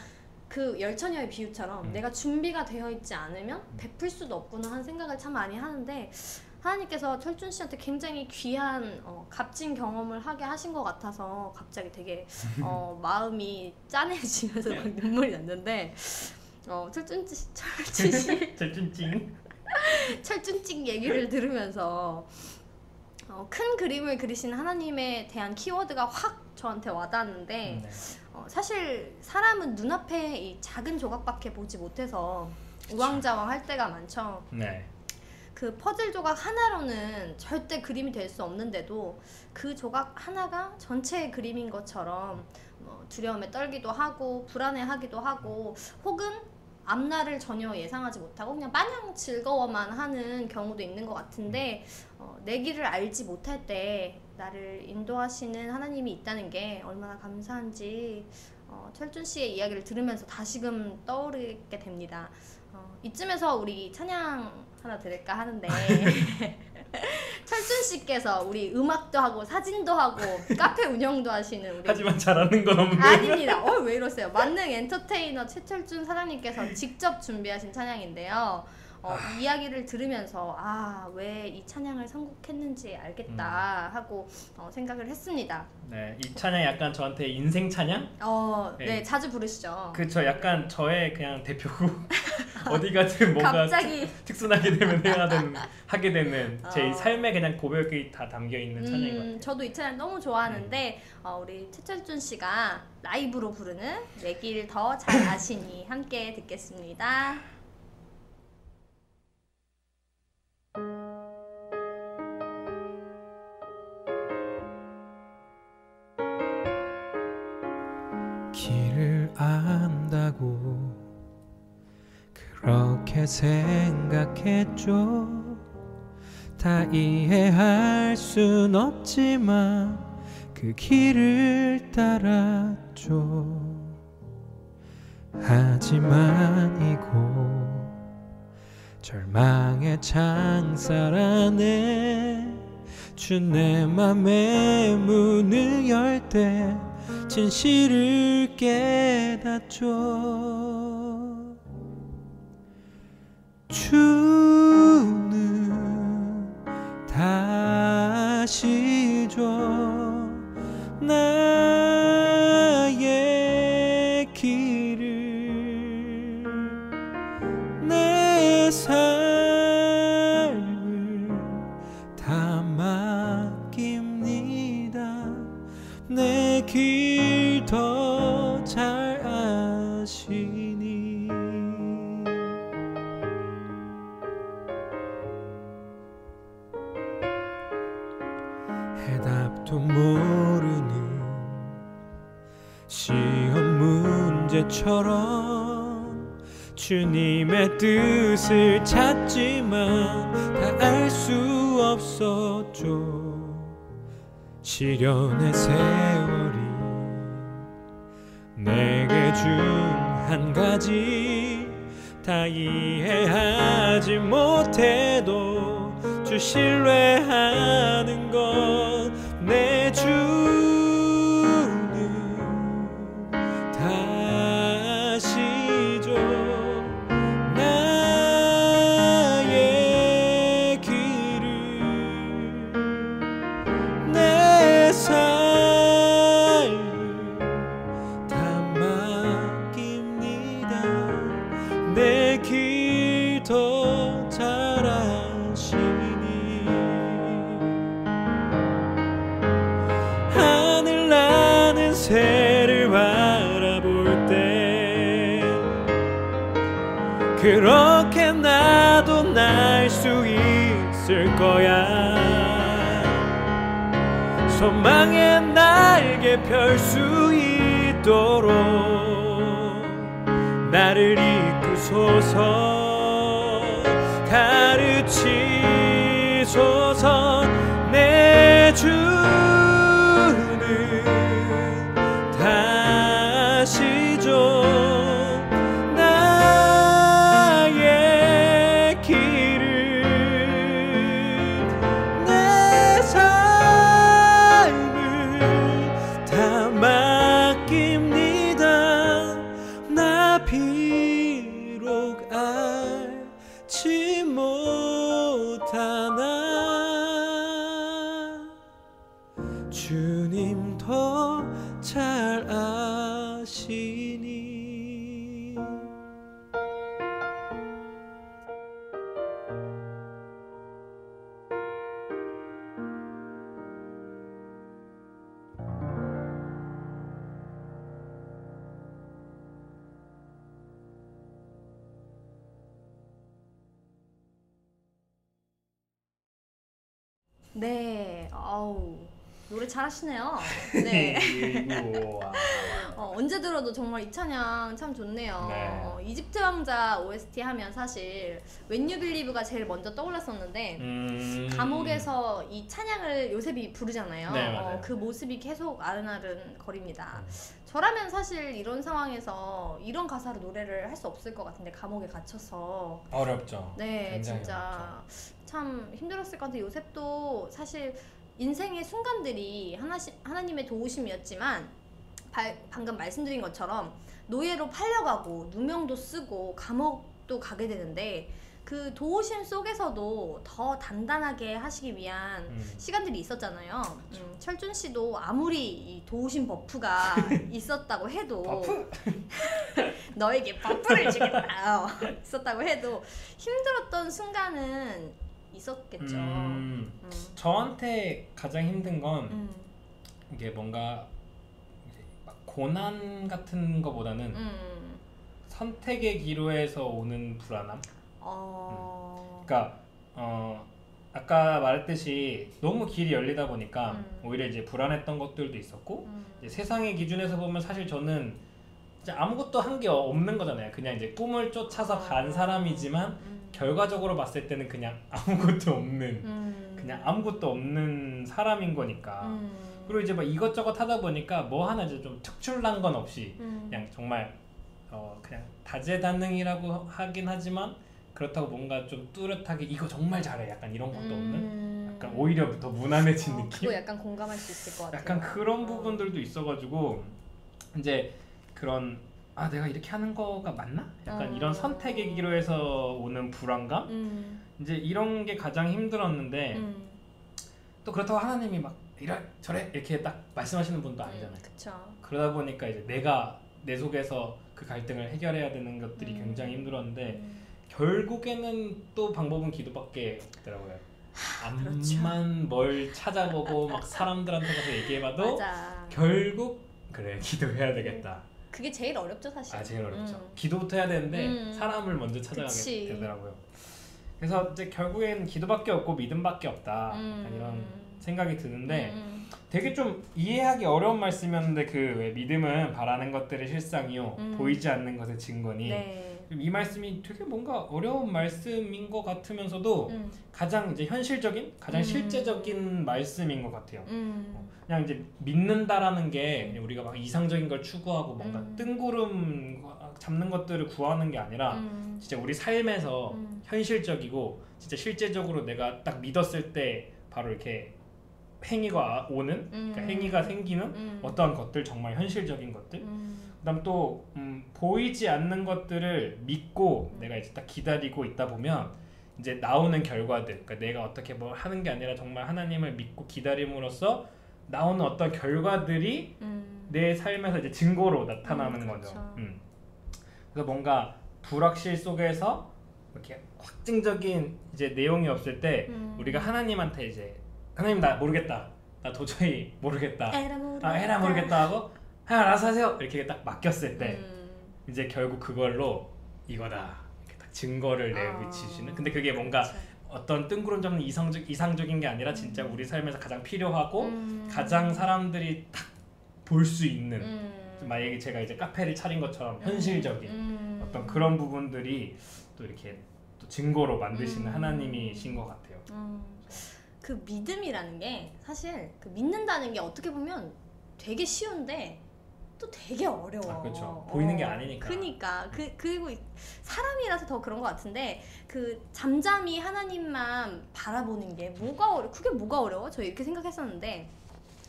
그 열처녀의 비유처럼 내가 준비가 되어 있지 않으면 베풀 수도 없구나 하는 생각을 참 많이 하는데 하나님께서 철준 씨한테 굉장히 귀한 값진 경험을 하게 하신 것 같아서 갑자기 되게 마음이 짠해지면서 막 눈물이 났는데 철준찡 얘기를 들으면서 큰 그림을 그리신 하나님에 대한 키워드가 확 저한테 와닿았는데 사실 사람은 눈앞에 이 작은 조각밖에 보지 못해서 우왕좌왕 할 때가 많죠. 네. 그 퍼즐 조각 하나로는 절대 그림이 될 수 없는데도 그 조각 하나가 전체의 그림인 것처럼 두려움에 떨기도 하고 불안해하기도 하고 혹은 앞날을 전혀 예상하지 못하고 그냥 마냥 즐거워만 하는 경우도 있는 것 같은데 내 길을 알지 못할 때 나를 인도하시는 하나님이 있다는 게 얼마나 감사한지 철준 씨의 이야기를 들으면서 다시금 떠오르게 됩니다. 이쯤에서 우리 찬양 하나 들을까 하는데 철준 씨께서 우리 음악도 하고 사진도 하고 카페 운영도 하시는 우리 하지만 잘하는 건 없는 아닙니다. 왜 이러세요? 만능 엔터테이너 최철준 사장님께서 직접 준비하신 찬양인데요. 이 이야기를 들으면서 왜 이 찬양을 선곡했는지 알겠다 하고 생각을 했습니다. 네, 이 찬양 약간 저한테 인생 찬양? 네, 자주 부르시죠. 그쵸, 약간 저의 그냥 대표곡. 어디 가든 뭔가 갑자기 특순하게 되면 하게 되는 제 삶에 그냥 고백이 다 담겨 있는 찬양인 것 같아요. 저도 이 찬양 너무 좋아하는데 우리 최철준 씨가 라이브로 부르는 내 길 더 잘 아시니 함께 듣겠습니다. 길을 안다고 그렇게 생각했죠. 다 이해할 순 없지만 그 길을 따랐죠. 하지만 이곳 절망의 창살 안에 주 내 맘의 문을 열 때 진실을 깨닫죠. 주는 다시죠. 나의 길을 내 삶을 다 맡깁니다. 내 길 더 잘 아시니 해답도 모르는 시험 문제처럼 주님의 뜻을 찾지만 다 알 수 없었죠. 시련의 세월이 내게 준 한 가지 다 이해하지 못해도 주 신뢰하는 것 내 주는 다시죠. 나의 길을 내 삶을 다 맡깁니다. 내 길 더 잘 아시니 하늘 나는 새를 바라볼 때 그렇게 나도 날 수 있을 거야. 소망의 날개 펼 수 있도록 나를 이끄소서. 가르치소서. 내 주는 다시죠. 나의 길을 내 삶을 다 맡깁니다. 나 비록 알지 못하나 주님 더 잘 아시니. 네, 아우 노래 잘하시네요. 네. 우와. 언제 들어도 정말 이 찬양 참 좋네요. 네. 이집트 왕자 OST 하면 사실 When You Believe가 제일 먼저 떠올랐었는데 감옥에서 이 찬양을 요셉이 부르잖아요. 네, 맞아요. 그 모습이 계속 아른아른 거립니다. 저라면 사실 이런 상황에서 이런 가사로 노래를 할 수 없을 것 같은데 감옥에 갇혀서 어렵죠. 네, 굉장히 진짜 참 힘들었을 것 같아요. 요셉도 사실 인생의 순간들이 하나님의 도우심이었지만 방금 말씀드린 것처럼 노예로 팔려가고 누명도 쓰고 감옥도 가게 되는데 그 도우심 속에서도 더 단단하게 하시기 위한 시간들이 있었잖아요. 철준 씨도 아무리 이 도우심 버프가 있었다고 해도 버프? 너에게 버프를 주겠다 있었다고 해도 힘들었던 순간은 있었겠죠. 저한테 가장 힘든 건 이게 뭔가 이제 막 고난 같은 거보다는 선택의 기로에서 오는 불안함. 그러니까 아까 말했듯이 너무 길이 열리다 보니까 오히려 이제 불안했던 것들도 있었고 이제 세상의 기준에서 보면 사실 저는 이제 아무것도 한 게 없는 거잖아요. 그냥 이제 꿈을 쫓아서 간 사람이지만 결과적으로 봤을 때는 그냥 아무것도 없는 사람인 거니까. 그리고 이제 막 이것저것 하다 보니까 뭐 하나 이제 좀 특출난 건 없이 그냥 정말 그냥 다재다능이라고 하긴 하지만 그렇다고 뭔가 좀 뚜렷하게 이거 정말 잘해 약간 이런 것도 없는, 약간 오히려 더 무난해진 느낌? 그거 약간 공감할 수 있을 것 같아요. 약간 그런 부분들도 있어가지고 이제 그런 내가 이렇게 하는 거가 맞나? 약간 이런 선택의 기로에서 오는 불안감? 이제 이런 게 가장 힘들었는데 또 그렇다고 하나님이 막 이래 저래 이렇게 딱 말씀하시는 분도 아니잖아요. 그쵸. 그러다 보니까 이제 내가 내 속에서 그 갈등을 해결해야 되는 것들이 굉장히 힘들었는데 결국에는 또 방법은 기도밖에 없더라고요. 암만 그렇죠. 뭘 찾아보고 막 사람들한테 가서 얘기해봐도 맞아. 결국 그래 기도해야 되겠다. 그게 제일 어렵죠 사실. 제일 어렵죠. 기도부터 해야 되는데 사람을 먼저 찾아가게 그치. 되더라고요. 그래서 이제 결국엔 기도밖에 없고 믿음밖에 없다. 약간 이런 생각이 드는데 되게 좀 이해하기 어려운 말씀이었는데 그 왜 믿음은 바라는 것들의 실상이요 보이지 않는 것의 증거니 네. 이 말씀이 되게 뭔가 어려운 말씀인 것 같으면서도 가장 이제 현실적인 가장 실제적인 말씀인 것 같아요. 그냥 이제 믿는다라는 게 그냥 우리가 막 이상적인 걸 추구하고 뭔가 뜬구름 잡는 것들을 구하는 게 아니라 진짜 우리 삶에서 현실적이고 진짜 실제적으로 내가 딱 믿었을 때 바로 이렇게 행위가 오는 그러니까 행위가 생기는 어떠한 것들 정말 현실적인 것들 그다음 또 보이지 않는 것들을 믿고 내가 이제 딱 기다리고 있다 보면 이제 나오는 결과들 그러니까 내가 어떻게 뭐 하는 게 아니라 정말 하나님을 믿고 기다림으로써 나오는 어떤 결과들이 내 삶에서 이제 증거로 나타나는 그렇죠. 거죠. 그래서 뭔가 불확실 속에서 이렇게 확증적인 이제 내용이 없을 때 우리가 하나님한테 이제 하나님 나 모르겠다 나 도저히 모르겠다 에라 모르겠다 하고 하나님 알아서 하세요 이렇게 딱 맡겼을 때 이제 결국 그걸로 이거다 이렇게 딱 증거를 내비치시는 근데 그게 뭔가 그렇죠. 어떤 뜬구름 잡는 이상적인 게 아니라 진짜 우리 삶에서 가장 필요하고 가장 사람들이 딱 볼 수 있는 만약에 제가 이제 카페를 차린 것처럼 현실적인 어떤 그런 부분들이 또 이렇게 또 증거로 만드시는 하나님이신 것 같아요. 그 믿음이라는 게 사실 그 믿는다는 게 어떻게 보면 되게 쉬운데 또 되게 어려워. 아, 그렇죠. 보이는 게 아니니까. 그러니까 그리고 사람이라서 더 그런 것 같은데 그 잠잠히 하나님만 바라보는 게 그게 뭐가 어려워? 저 이렇게 생각했었는데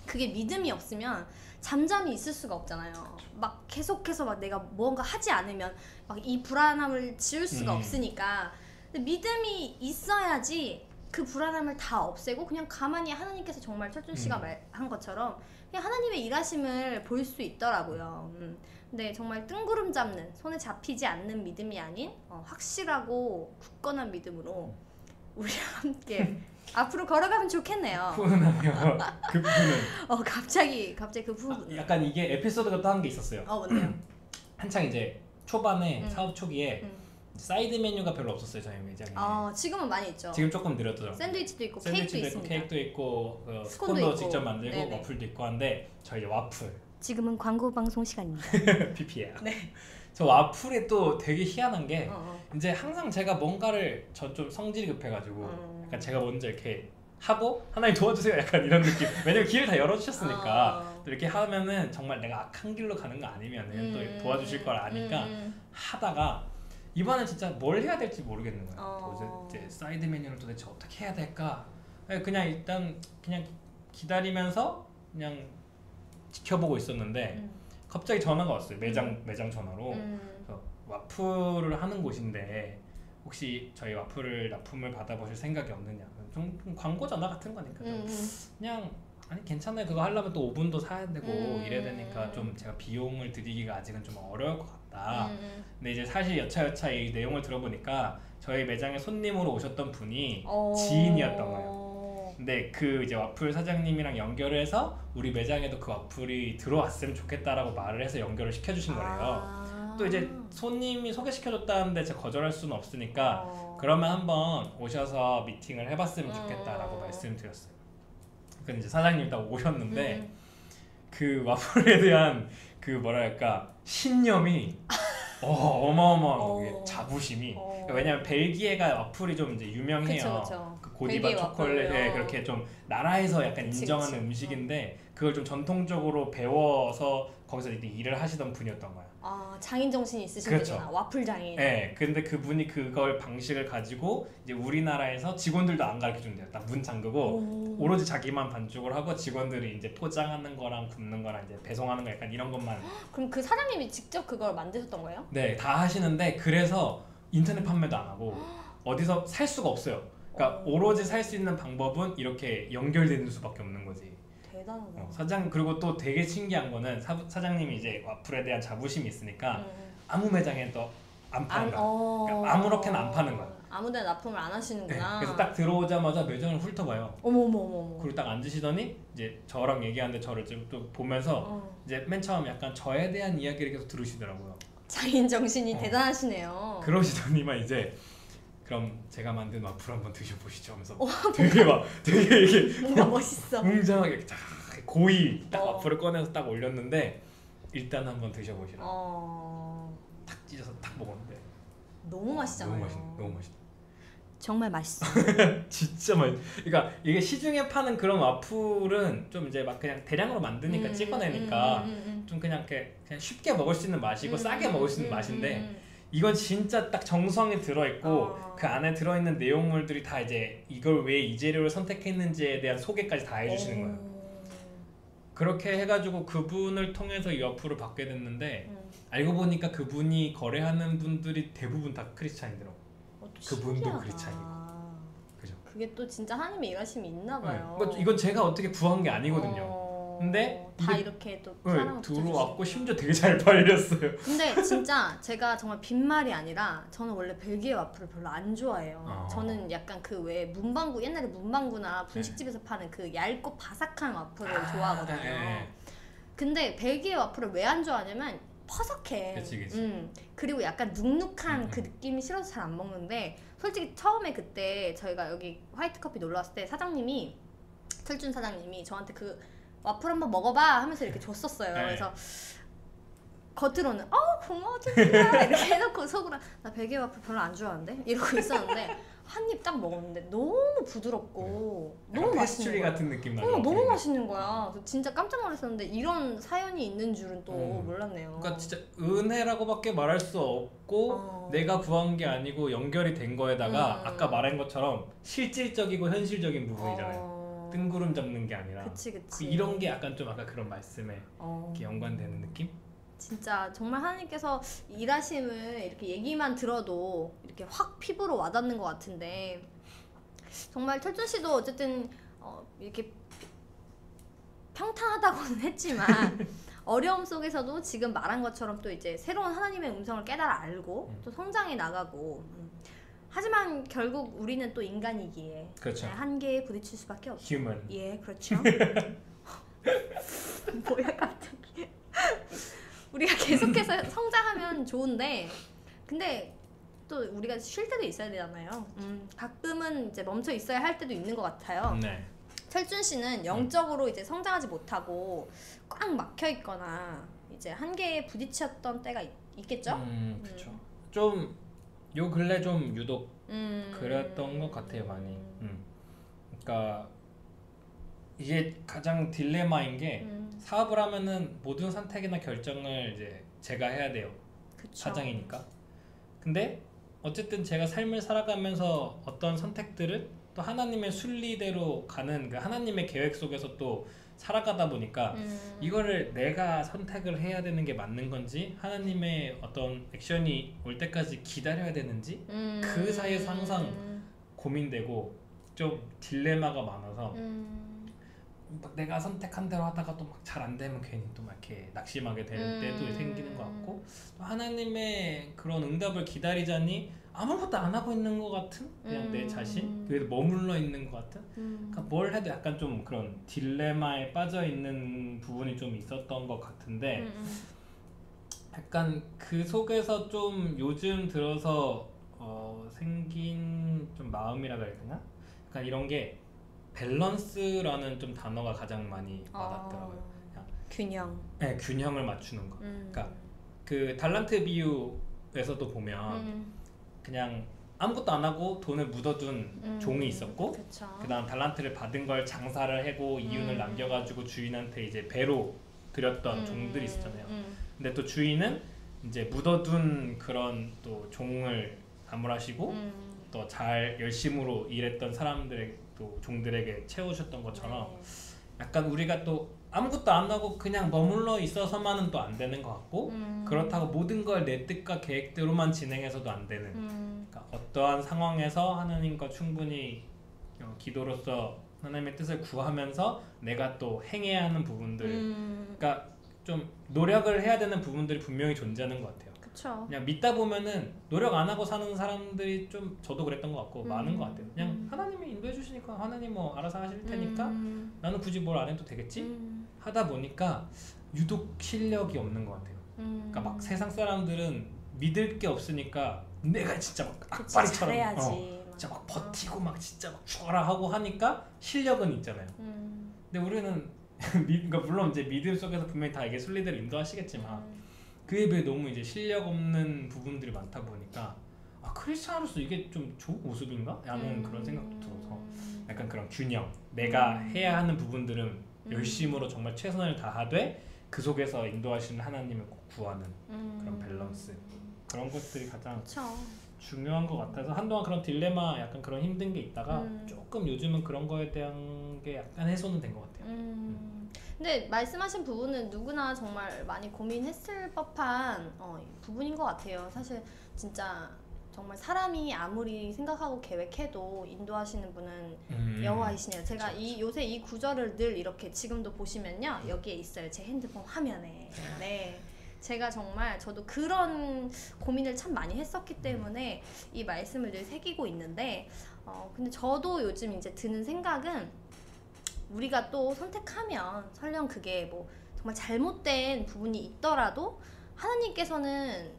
그게 믿음이 없으면 잠잠히 있을 수가 없잖아요. 막 계속해서 막 내가 뭔가 하지 않으면 막 이 불안함을 지울 수가 없으니까. 근데 믿음이 있어야지 그 불안함을 다 없애고 그냥 가만히 하나님께서 정말 철준 씨가 말한 것처럼 그냥 하나님의 일하심을 볼 수 있더라고요. 근데 정말 뜬구름 잡는 손에 잡히지 않는 믿음이 아닌 확실하고 굳건한 믿음으로 우리와 함께 앞으로 걸어가면 좋겠네요. 푸근하며 그 부분은 갑자기 그 부분. 약간 이게 에피소드가 또 한 게 있었어요. 뭔데요? 한창 이제 초반에 사업 초기에 사이드 메뉴가 별로 없었어요 저희 매장에. 지금은 많이 있죠. 지금 조금 늘었죠. 샌드위치도 있고 샌드위치도 케이크도 있고 있습니다. 케이크도 있고 스콘도 스콘도 있고. 직접 만들고 네네. 와플도 있고 한데 저희 와플 지금은 광고 방송 시간입니다. PP예요. 네. 저 와플이 또 되게 희한한 게 이제 항상 제가 뭔가를 저 좀 성질이 급해가지고 약간 제가 먼저 이렇게 하고 하나님 도와주세요 약간 이런 느낌. 왜냐면 길을 다 열어주셨으니까 또 이렇게 하면은 정말 내가 악한 길로 가는 거 아니면은 또 도와주실 걸 아니까 하다가 이번엔 진짜 뭘 해야 될지 모르겠는 거예요. 이제 사이드 메뉴를 도대체 어떻게 해야 될까? 그냥 일단 그냥 기다리면서 그냥 지켜보고 있었는데 갑자기 전화가 왔어요. 매장 전화로. 그래서 와플을 하는 곳인데 혹시 저희 와플을 납품을 받아보실 생각이 없느냐? 좀 광고 전화 같은 거니까 그냥 아니 괜찮아요. 그거 하려면 또 오븐도 사야 되고 이래야 되니까 좀 제가 비용을 드리기가 아직은 좀 어려울 것 같다. 근데 이제 사실 여차여차 이 내용을 들어보니까 저희 매장에 손님으로 오셨던 분이 지인이었던 거예요. 근데 그 이제 와플 사장님이랑 연결을 해서 우리 매장에도 그 와플이 들어왔으면 좋겠다라고 말을 해서 연결을 시켜주신 거래요. 또 이제 손님이 소개시켜줬다는데 제가 거절할 수는 없으니까 그러면 한번 오셔서 미팅을 해봤으면 좋겠다라고 말씀드렸어요. 그 이제 사장님이 딱 오셨는데 그 와플에 대한 그 뭐랄까 신념이 어마어마한 자부심이 왜냐면 벨기에가 와플이 좀 이제 유명해요. 그쵸. 그 고디바 초콜릿에 그렇게 좀 나라에서 약간 인정하는 음식인데 그걸 좀 전통적으로 배워서 거기서 이제 일을 하시던 분이었던 거야. 장인 정신이 있으신 그렇죠. 분이구나. 와플 장인. 네, 근데 그분이 그걸 방식을 가지고 이제 우리나라에서 직원들도 안 가르쳐 준대요. 딱 문 잠그고 오로지 자기만 반죽을 하고 직원들이 이제 포장하는 거랑 굽는 거랑 이제 배송하는 거 약간 이런 것만. 그럼 그 사장님이 직접 그걸 만드셨던 거예요? 네, 다 하시는데 그래서 인터넷 판매도 안 하고 어디서 살 수가 없어요. 그러니까 오로지 살 수 있는 방법은 이렇게 연결되는 수밖에 없는 거지. 대단하다. 그리고 또 되게 신기한 거는 사장님이 이제 와플에 대한 자부심이 있으니까 아무 매장에 또 안 파는 거야. 그러니까 아무렇게나 안 파는 거야. 아무데나 납품을 안 하시는구나. 네, 그래서 딱 들어오자마자 매장을 훑어봐요. 어머. 그리고 딱 앉으시더니 이제 저랑 얘기하는데 저를 좀 또 보면서 이제 맨 처음 약간 저에 대한 이야기를 계속 들으시더라고요. 장인 정신이 대단하시네요. 그러시더니만 이제 그럼 제가 만든 와플 한번 드셔보시죠 하면서 되게 이렇게 뭔가 멋있어. 웅장하게 딱 고이 딱 어. 와플을 꺼내서 딱 올렸는데 일단 한번 드셔보시라고 탁 찢어서 딱 먹었는데 너무 맛있잖아요. 너무 맛있다. 정말 맛있어. 진짜 맛있. 그러니까 이게 시중에 파는 그런 와플은 좀 이제 막 그냥 대량으로 만드니까 찍어내니까 좀 그냥 이렇게 그냥 쉽게 먹을 수 있는 맛이고 싸게 먹을 수 있는 맛인데 이건 진짜 딱 정성이 들어있고 그 안에 들어있는 내용물들이 다 이제 이걸 왜 이 재료를 선택했는지에 대한 소개까지 다 해주시는 거예요. 그렇게 해가지고 그분을 통해서 이 와플을 받게 됐는데 알고 보니까 그분이 거래하는 분들이 대부분 다 크리스찬이더라고. 그분도 크리스찬이고. 그죠? 그게 또 진짜 하나님의 일하심이 있나 봐요. 네. 이건 제가 어떻게 구한 게 아니거든요. 근데 다 이게 이렇게 또 사랑을 들어왔고 심지어 되게 잘 팔렸어요. 근데 진짜 제가 정말 빈말이 아니라 저는 원래 벨기에 와플을 별로 안 좋아해요. 저는 약간 그 왜 문방구 옛날에 문방구나 분식집에서 파는 그 얇고 바삭한 와플을 좋아하거든요. 근데 벨기에 와플을 왜 안 좋아하냐면 퍼석해. 그치. 그리고 약간 눅눅한 그 느낌이 싫어서 잘 안 먹는데 솔직히 처음에 그때 저희가 여기 화이트 커피 놀러 왔을 때 사장님이 철준 사장님이 저한테 그 와플 한번 먹어봐 하면서 이렇게 줬었어요. 그래서 겉으로는 고마워 진짜 이렇게 해놓고 속으로 나 벨기에 와플 별로 안 좋아하는데 이러고 있었는데 한 입 딱 먹었는데 너무 부드럽고 너무 맛있는 거야. 같은 느낌 나죠. 너무 맛있는 거야. 그래서 진짜 깜짝 놀랐었는데 이런 사연이 있는 줄은 또 몰랐네요. 그러니까 진짜 은혜라고밖에 말할 수 없고 내가 구한 게 아니고 연결이 된 거에다가 아까 말한 것처럼 실질적이고 현실적인 부분이잖아요. 뜬구름 잡는 게 아니라. 그치. 이런 게 약간 좀 아까 그런 말씀에 이렇게 연관되는 느낌? 진짜 정말 하나님께서 일하심을 이렇게 얘기만 들어도 이렇게 확 피부로 와닿는 것 같은데 정말 철준 씨도 어쨌든 이렇게 평탄하다고는 했지만 어려움 속에서도 지금 말한 것처럼 또 이제 새로운 하나님의 음성을 깨달아 알고 또 성장해 나가고 하지만 결국 우리는 또 인간이기에 그렇죠. 한계에 부딪힐 수밖에 없죠. 휴먼. 예, 그렇죠. 뭐야 갑자기. 우리가 계속해서 성장하면 좋은데 근데 또 우리가 쉴 때도 있어야 되잖아요. 가끔은 이제 멈춰 있어야 할 때도 있는 것 같아요. 네. 철준 씨는 영적으로 이제 성장하지 못하고 꽉 막혀 있거나 이제 한계에 부딪혔던 때가 있겠죠? 그렇죠. 좀 요 근래 좀 유독 그랬던 것 같아요 많이. 그러니까 이게 가장 딜레마인 게 사업을 하면은 모든 선택이나 결정을 이제 제가 해야 돼요. 그쵸. 사장이니까. 근데 어쨌든 제가 삶을 살아가면서 어떤 선택들을 또 하나님의 순리대로 가는 그 하나님의 계획 속에서 또 살아가다 보니까 이거를 내가 선택을 해야 되는 게 맞는 건지 하나님의 어떤 액션이 올 때까지 기다려야 되는지 그 사이에서 항상 고민되고 좀 딜레마가 많아서 막 내가 선택한 대로 하다가 또 막 잘 안 되면 괜히 또 막 이렇게 낙심하게 될 때도 생기는 것 같고 또 하나님의 그런 응답을 기다리자니 아무것도 안 하고 있는 것 같은 그냥 내 자신 그래도 머물러 있는 것 같은 그러니까 뭘 해도 약간 좀 그런 딜레마에 빠져 있는 부분이 좀 있었던 것 같은데 약간 그 속에서 좀 요즘 들어서 생긴 좀 마음이라 그래야 되나? 약간 이런 게 밸런스라는 좀 단어가 가장 많이 와닿더라고요. 균형. 네, 균형을 맞추는 거. 그러니까 그 달란트 비유에서도 보면 그냥 아무것도 안 하고 돈을 묻어둔 종이 있었고 그다음 달란트를 받은 걸 장사를 하고 이윤을 남겨가지고 주인한테 이제 배로 드렸던 종들이 있었잖아요. 근데 또 주인은 이제 묻어둔 그런 또 종을 나무라시고 또 잘 열심으로 일했던 사람들의 또 종들에게 채우셨던 것처럼 약간 우리가 또 아무것도 안 하고 그냥 머물러 있어서만은 또 안 되는 것 같고 그렇다고 모든 걸 내 뜻과 계획대로만 진행해서도 안 되는 그러니까 어떠한 상황에서 하나님과 충분히 기도로서 하나님의 뜻을 구하면서 내가 또 행해야 하는 부분들 그러니까 좀 노력을 해야 되는 부분들이 분명히 존재하는 것 같아요. 그쵸. 그냥 믿다 보면은 노력 안 하고 사는 사람들이 좀 저도 그랬던 것 같고 많은 것 같아요. 그냥 하나님이 인도해 주시니까 하나님 뭐 알아서 하실 테니까 나는 굳이 뭘 안 해도 되겠지 하다 보니까 유독 실력이 없는 것 같아요. 그러니까 막 세상 사람들은 믿을 게 없으니까 내가 진짜 막 그치, 악바리처럼 잘해야지. 진짜 막 버티고 막 진짜 막 죽어라 하고 하니까 실력은 있잖아요. 근데 우리는 그러니까 물론 이제 믿음 속에서 분명히 다 이게 순리대로 인도하시겠지만 그에 비해 너무 이제 실력 없는 부분들이 많다 보니까 크리스찬으로서 이게 좀 좋은 모습인가? 라는 그런 생각도 들어서 약간 그런 균형, 내가 해야 하는 부분들은 열심으로 정말 최선을 다하되 그 속에서 인도하시는 하나님을 꼭 구하는 그런 밸런스, 그런 것들이 가장 그쵸. 중요한 것 같아서 한동안 그런 딜레마, 약간 그런 힘든 게 있다가 조금 요즘은 그런 거에 대한 게 약간 해소는 된 것 같아요. 근데 말씀하신 부분은 누구나 정말 많이 고민했을 법한 부분인 것 같아요. 사실 진짜 정말 사람이 아무리 생각하고 계획해도 인도하시는 분은 여호와이시네요. 제가 요새 이 구절을 늘 이렇게 지금도 보시면요, 여기에 있어요. 제 핸드폰 화면에. 네. 제가 정말 저도 그런 고민을 참 많이 했었기 때문에 이 말씀을 늘 새기고 있는데, 근데 저도 요즘 이제 드는 생각은, 우리가 또 선택하면 설령 그게 뭐 정말 잘못된 부분이 있더라도 하나님께서는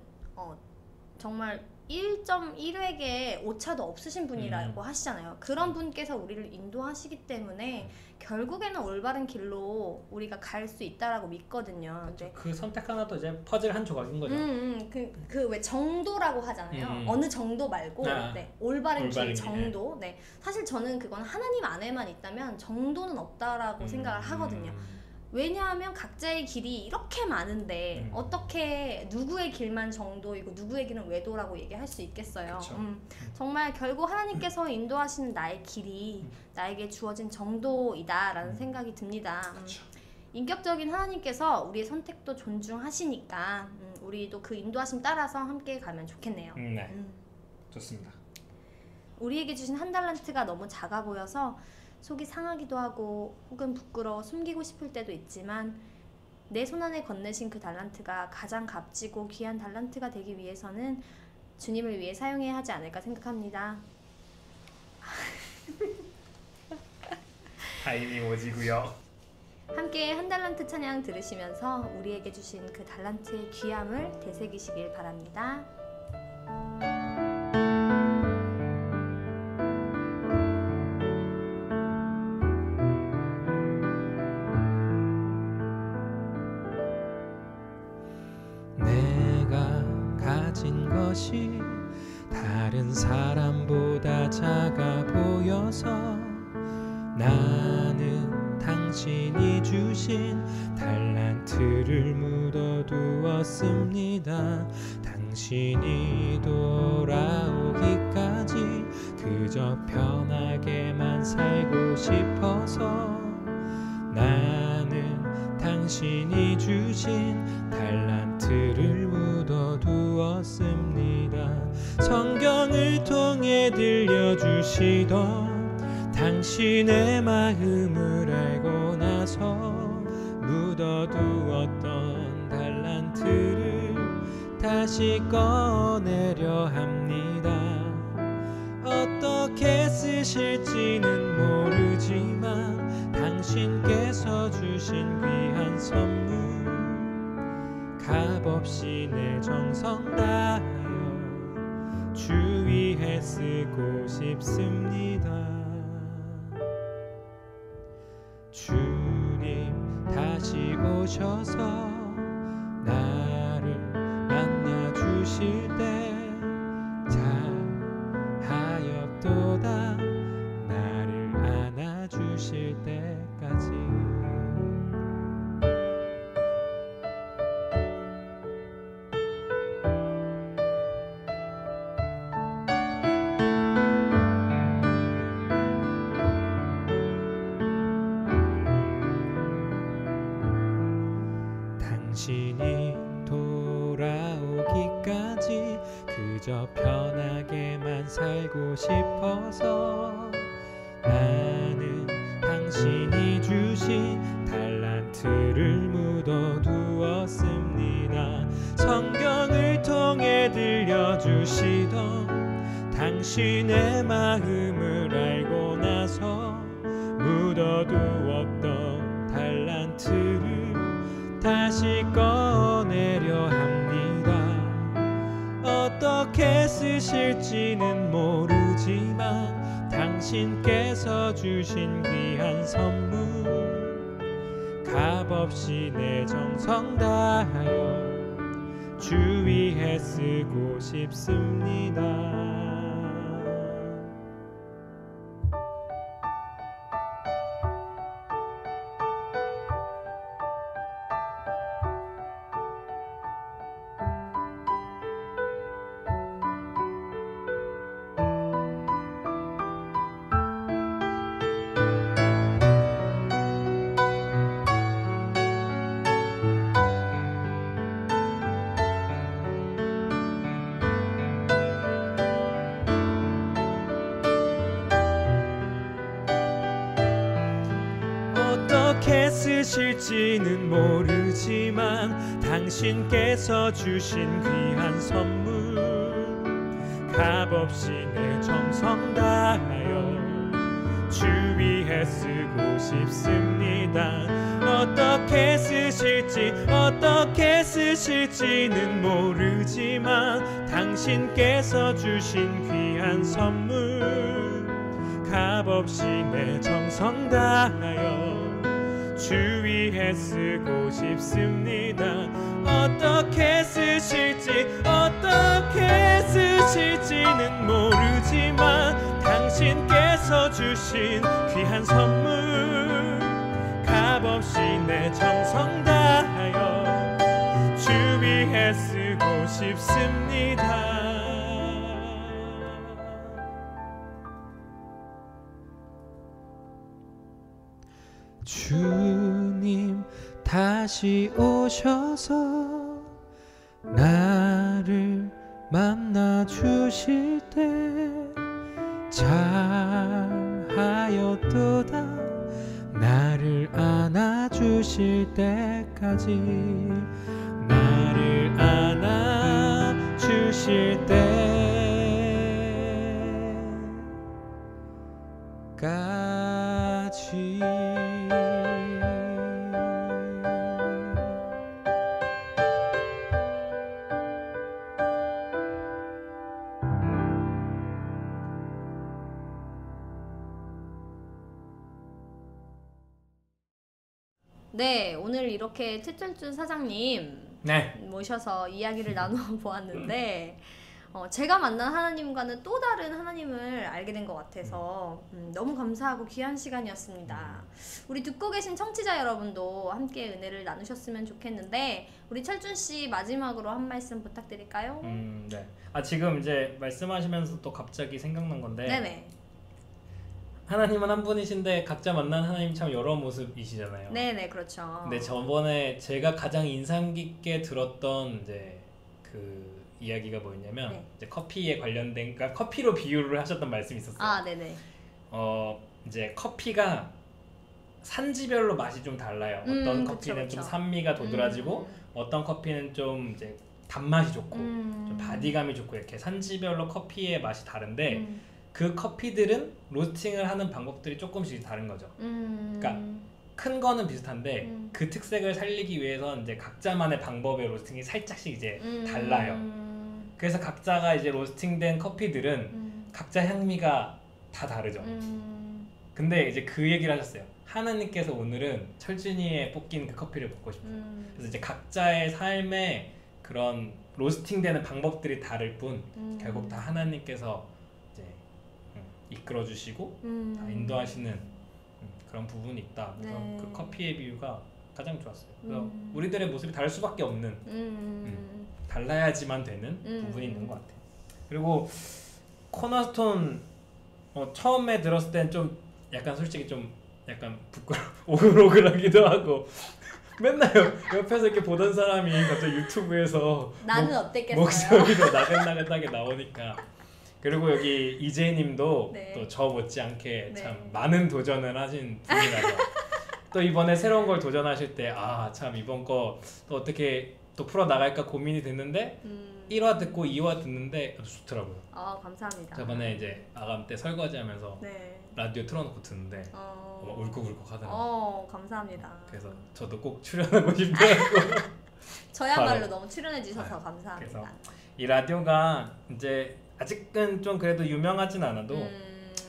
정말 1.1획에 오차도 없으신 분이라고 하시잖아요. 그런 분께서 우리를 인도하시기 때문에 결국에는 올바른 길로 우리가 갈 수 있다라고 믿거든요. 근데 그 선택 하나도 이제 퍼즐 한 조각인 거죠. 그 왜 정도라고 하잖아요. 어느 정도 말고 네, 올바른 길 정도. 네, 사실 저는 그건 하나님 안에만 있다면 정도는 없다라고 생각을 하거든요. 왜냐하면 각자의 길이 이렇게 많은데 어떻게 누구의 길만 정도이고 누구의 길은 외도라고 얘기할 수 있겠어요. 정말 결국 하나님께서 인도하시는 나의 길이 나에게 주어진 정도이다라는 생각이 듭니다. 인격적인 하나님께서 우리의 선택도 존중하시니까 우리도 그 인도하심 따라서 함께 가면 좋겠네요. 네, 좋습니다. 우리에게 주신 한 달란트가 너무 작아 보여서 속이 상하기도 하고 혹은 부끄러워 숨기고 싶을 때도 있지만, 내 손안에 건네신 그 달란트가 가장 값지고 귀한 달란트가 되기 위해서는 주님을 위해 사용해야 하지 않을까 생각합니다. 타이밍 오지고요. 함께 한 달란트 찬양 들으시면서 우리에게 주신 그 달란트의 귀함을 되새기시길 바랍니다. 내가 가진 것이 다른 사람보다 작아 보여서 나는 당신이 주신 달란트를 묻어두었습니다. 당신이 돌아오기까지 그저 편하게만 살고 싶어서 나는 당신이 주신 달란트를 묻어두었습니다. 성경을 통해 들려주시던 당신의 마음을 알고 나서 묻어두었던 달란트를 다시 꺼내려 합니다. 어떻게 쓰실지는 모르지만 당신께서 주신 귀한 선물 값없이 내 정성 다하여 주 위에 쓰고 싶습니다. 주님 다시 오셔서 나를 만나 주실 때 잘하였도다 나를 안아 주실 때까지. 당신이 돌아오기까지 그저 편하게만 살고 싶어서 나는 당신이 주신 달란트를 묻어두었습니다. 성경을 통해 들려주시던 당신의 마음을 알고 나서 묻어두었던 달란트를 다시 꺼내려 합니다. 어떻게 쓰 있으실지는 모르지만 당신께서 주신 귀한 선물 값없이 내 정성 다하여 주 위에 쓰고 싶습니다. 어떻게 쓰실지는 모르지만 당신께서 주신 귀한 선물 값없이 내 정성 다하여 주 위에 쓰고 싶습니다. 어떻게 쓰실지는 모르지만 당신께서 주신 귀한 선물 값없이 내 정성 다하여 주 위에 쓰고 싶습니다. 어떻게 쓰실지는 모르지만 당신께서 주신 귀한 선물 값없이 내 정성 다하여 주 위에 쓰고 싶습니다. 주님 다시 오셔서 나를 만나 주실 때 잘하였도다 나를 안아 주실 때까지 나를 안아 주실 때까지. 네, 오늘 이렇게 최철준 사장님 네. 모셔서 이야기를 나누어 보았는데 제가 만난 하나님과는 또 다른 하나님을 알게 된 것 같아서 너무 감사하고 귀한 시간이었습니다. 우리 듣고 계신 청취자 여러분도 함께 은혜를 나누셨으면 좋겠는데 우리 철준 씨 마지막으로 한 말씀 부탁드릴까요? 네. 지금 이제 말씀하시면서 또 갑자기 생각난 건데 네네. 하나님은 한 분이신데 각자 만난 하나님 참 여러 모습이시잖아요. 네네, 그렇죠. 근데 저번에 제가 가장 인상 깊게 들었던 이제 그 이야기가 뭐였냐면 네. 이제 커피에 관련된, 그러니까 커피로 비유를 하셨던 말씀이 있었어요. 네네. 이제 커피가 산지별로 맛이 좀 달라요. 어떤 커피는 그쵸. 좀 산미가 도드라지고 어떤 커피는 좀 이제 단맛이 좋고 좀 바디감이 좋고 이렇게 산지별로 커피의 맛이 다른데 그 커피들은 로스팅을 하는 방법들이 조금씩 다른 거죠. 그러니까 큰 거는 비슷한데 그 특색을 살리기 위해서 이제 각자만의 방법의 로스팅이 살짝씩 이제 달라요. 그래서 각자가 이제 로스팅된 커피들은 각자 향미가 다 다르죠. 근데 이제 그 얘기를 하셨어요. 하나님께서 오늘은 철준이의 볶인 그 커피를 먹고 싶어요. 그래서 이제 각자의 삶의 그런 로스팅되는 방법들이 다를 뿐 결국 다 하나님께서 이제 이끌어 주시고 다 인도하시는 그런 부분이 있다. 그래서 네. 그 커피의 비유가 가장 좋았어요. 그래서 우리들의 모습이 다를 수밖에 없는 달라야지만 되는 부분이 있는 것 같아요. 그리고 코너스톤 처음에 들었을 땐 좀 약간 솔직히 좀 약간 오글오글하기도 하고 맨날 옆에서 이렇게 보던 사람이 갑자기 유튜브에서 나는 어땠겠어요? 목소리가 나긋나긋하게 나오니까. 그리고 여기 이재희님도 네. 또 저 못지않게 네. 참 많은 도전을 하신 분이라서 또 이번에 새로운 걸 도전하실 때 참 이번 거 또 어떻게 또 풀어 나갈까 고민이 됐는데 1화 듣고 2화 듣는데 아주 좋더라고요. 감사합니다. 저번에 이제 마감 때 설거지하면서 네. 라디오 틀어놓고 듣는데 울컥울컥 하더라고요. 감사합니다. 그래서 저도 꼭 출연하고 싶더라고요. 저야말로 바로. 너무 출연해 주셔서 네. 감사합니다. 그래서 이 라디오가 이제 아직은 좀 그래도 유명하진 않아도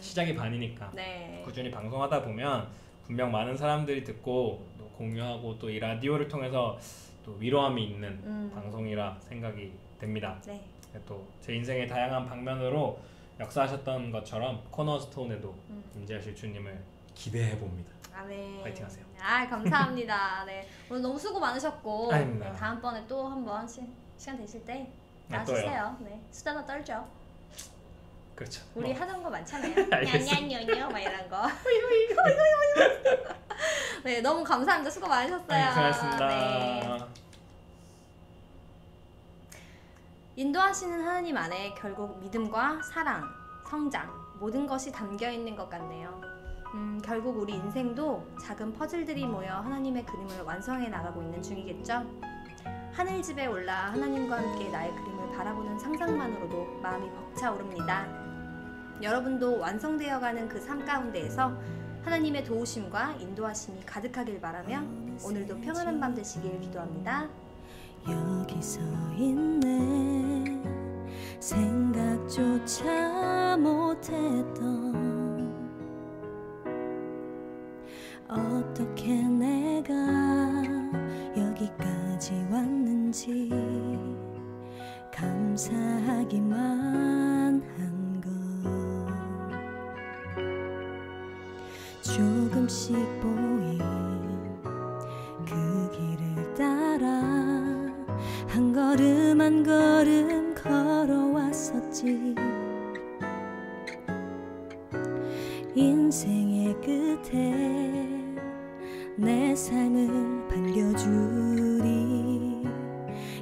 시작이 반이니까 네. 꾸준히 방송하다 보면 분명 많은 사람들이 듣고 또 공유하고 또 이 라디오를 통해서 또 위로함이 있는 방송이라 생각이 됩니다. 네. 또 제 인생의 다양한 방면으로 역사하셨던 것처럼 코너스톤에도 임재하실 주님을 기대해 봅니다. 아멘. 파이팅 하세요. 아, 감사합니다. 네. 오늘 너무 수고 많으셨고 아닙니다. 네, 다음번에 또 한번 시간 되실 때 아, 나와주세요. 네. 수다나 떨죠. 그렇죠. 우리 하던 거 많잖아요. 알겠습니다. 냐냐뇨뇨 막 이런 거. 네, 너무 감사합니다. 수고 많으셨어요. 고생하셨습니다. 네. 인도하시는 하나님 안에 결국 믿음과 사랑, 성장 모든 것이 담겨 있는 것 같네요. 결국 우리 인생도 작은 퍼즐들이 모여 하나님의 그림을 완성해 나가고 있는 중이겠죠? 하늘집에 올라 하나님과 함께 나의 그림을 바라보는 상상만으로도 마음이 벅차오릅니다. 여러분도 완성되어가는 그 삶 가운데에서 하나님의 도우심과 인도하심이 가득하길 바라며 오늘도 평안한 밤 되시길 기도합니다. 여기 서 있네 생각조차 못했던 어떻게 내가 여기까지 왔는지 감사하기만 한 것 조금씩 보인 그 길을 따라 한 걸음 한 걸음 걸어왔었지 인생의 끝에 내 삶을 반겨주리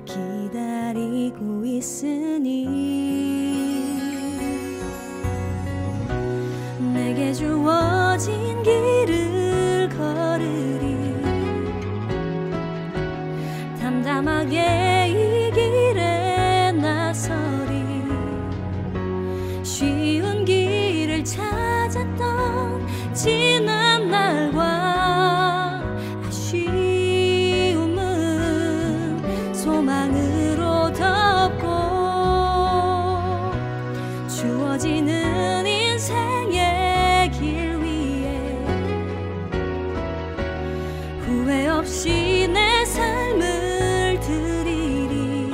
기다리고 있으니 내게 주어진 길을 걸으리 담담하게 이 길에 나서리 쉬운 길을 찾았던 지난 날과 아쉬움은 소망으로 덮고 주어지는 인생의 길 위에 후회 없이 내 삶을 드리리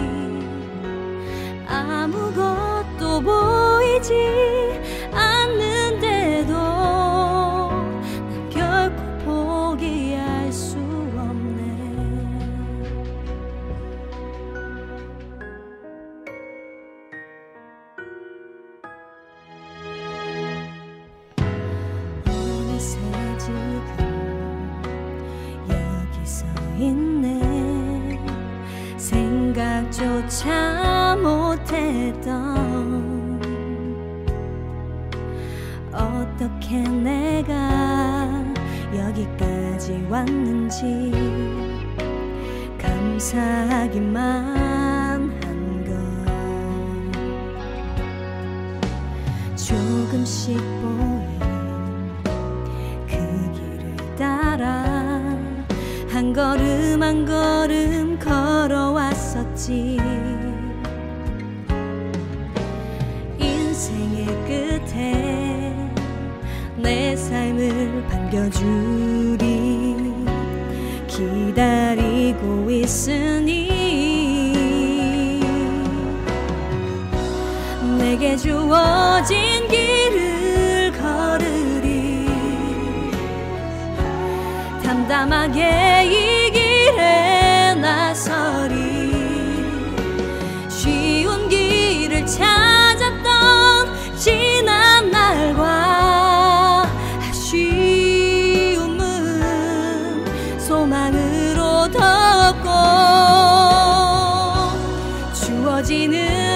아무것도 보이지 않는데도 난 결코 포기할 수 없네 어느새 지금 여기 서 있네 생각조차 못했던 어떻게 내가 여기까지 왔는지 감사하기만 한 것 조금씩 보인 그 길을 따라 한 걸음 한 걸음 걸어왔었지 인생의 끝에 내 삶을 반겨주리 기다리고 있으니 내게 주어진 길을 걸으리 담담하게 이 길에 나서리 쉬운 길을 찾았던 지난 날과 아쉬움은 소망으로 덮고 주어지는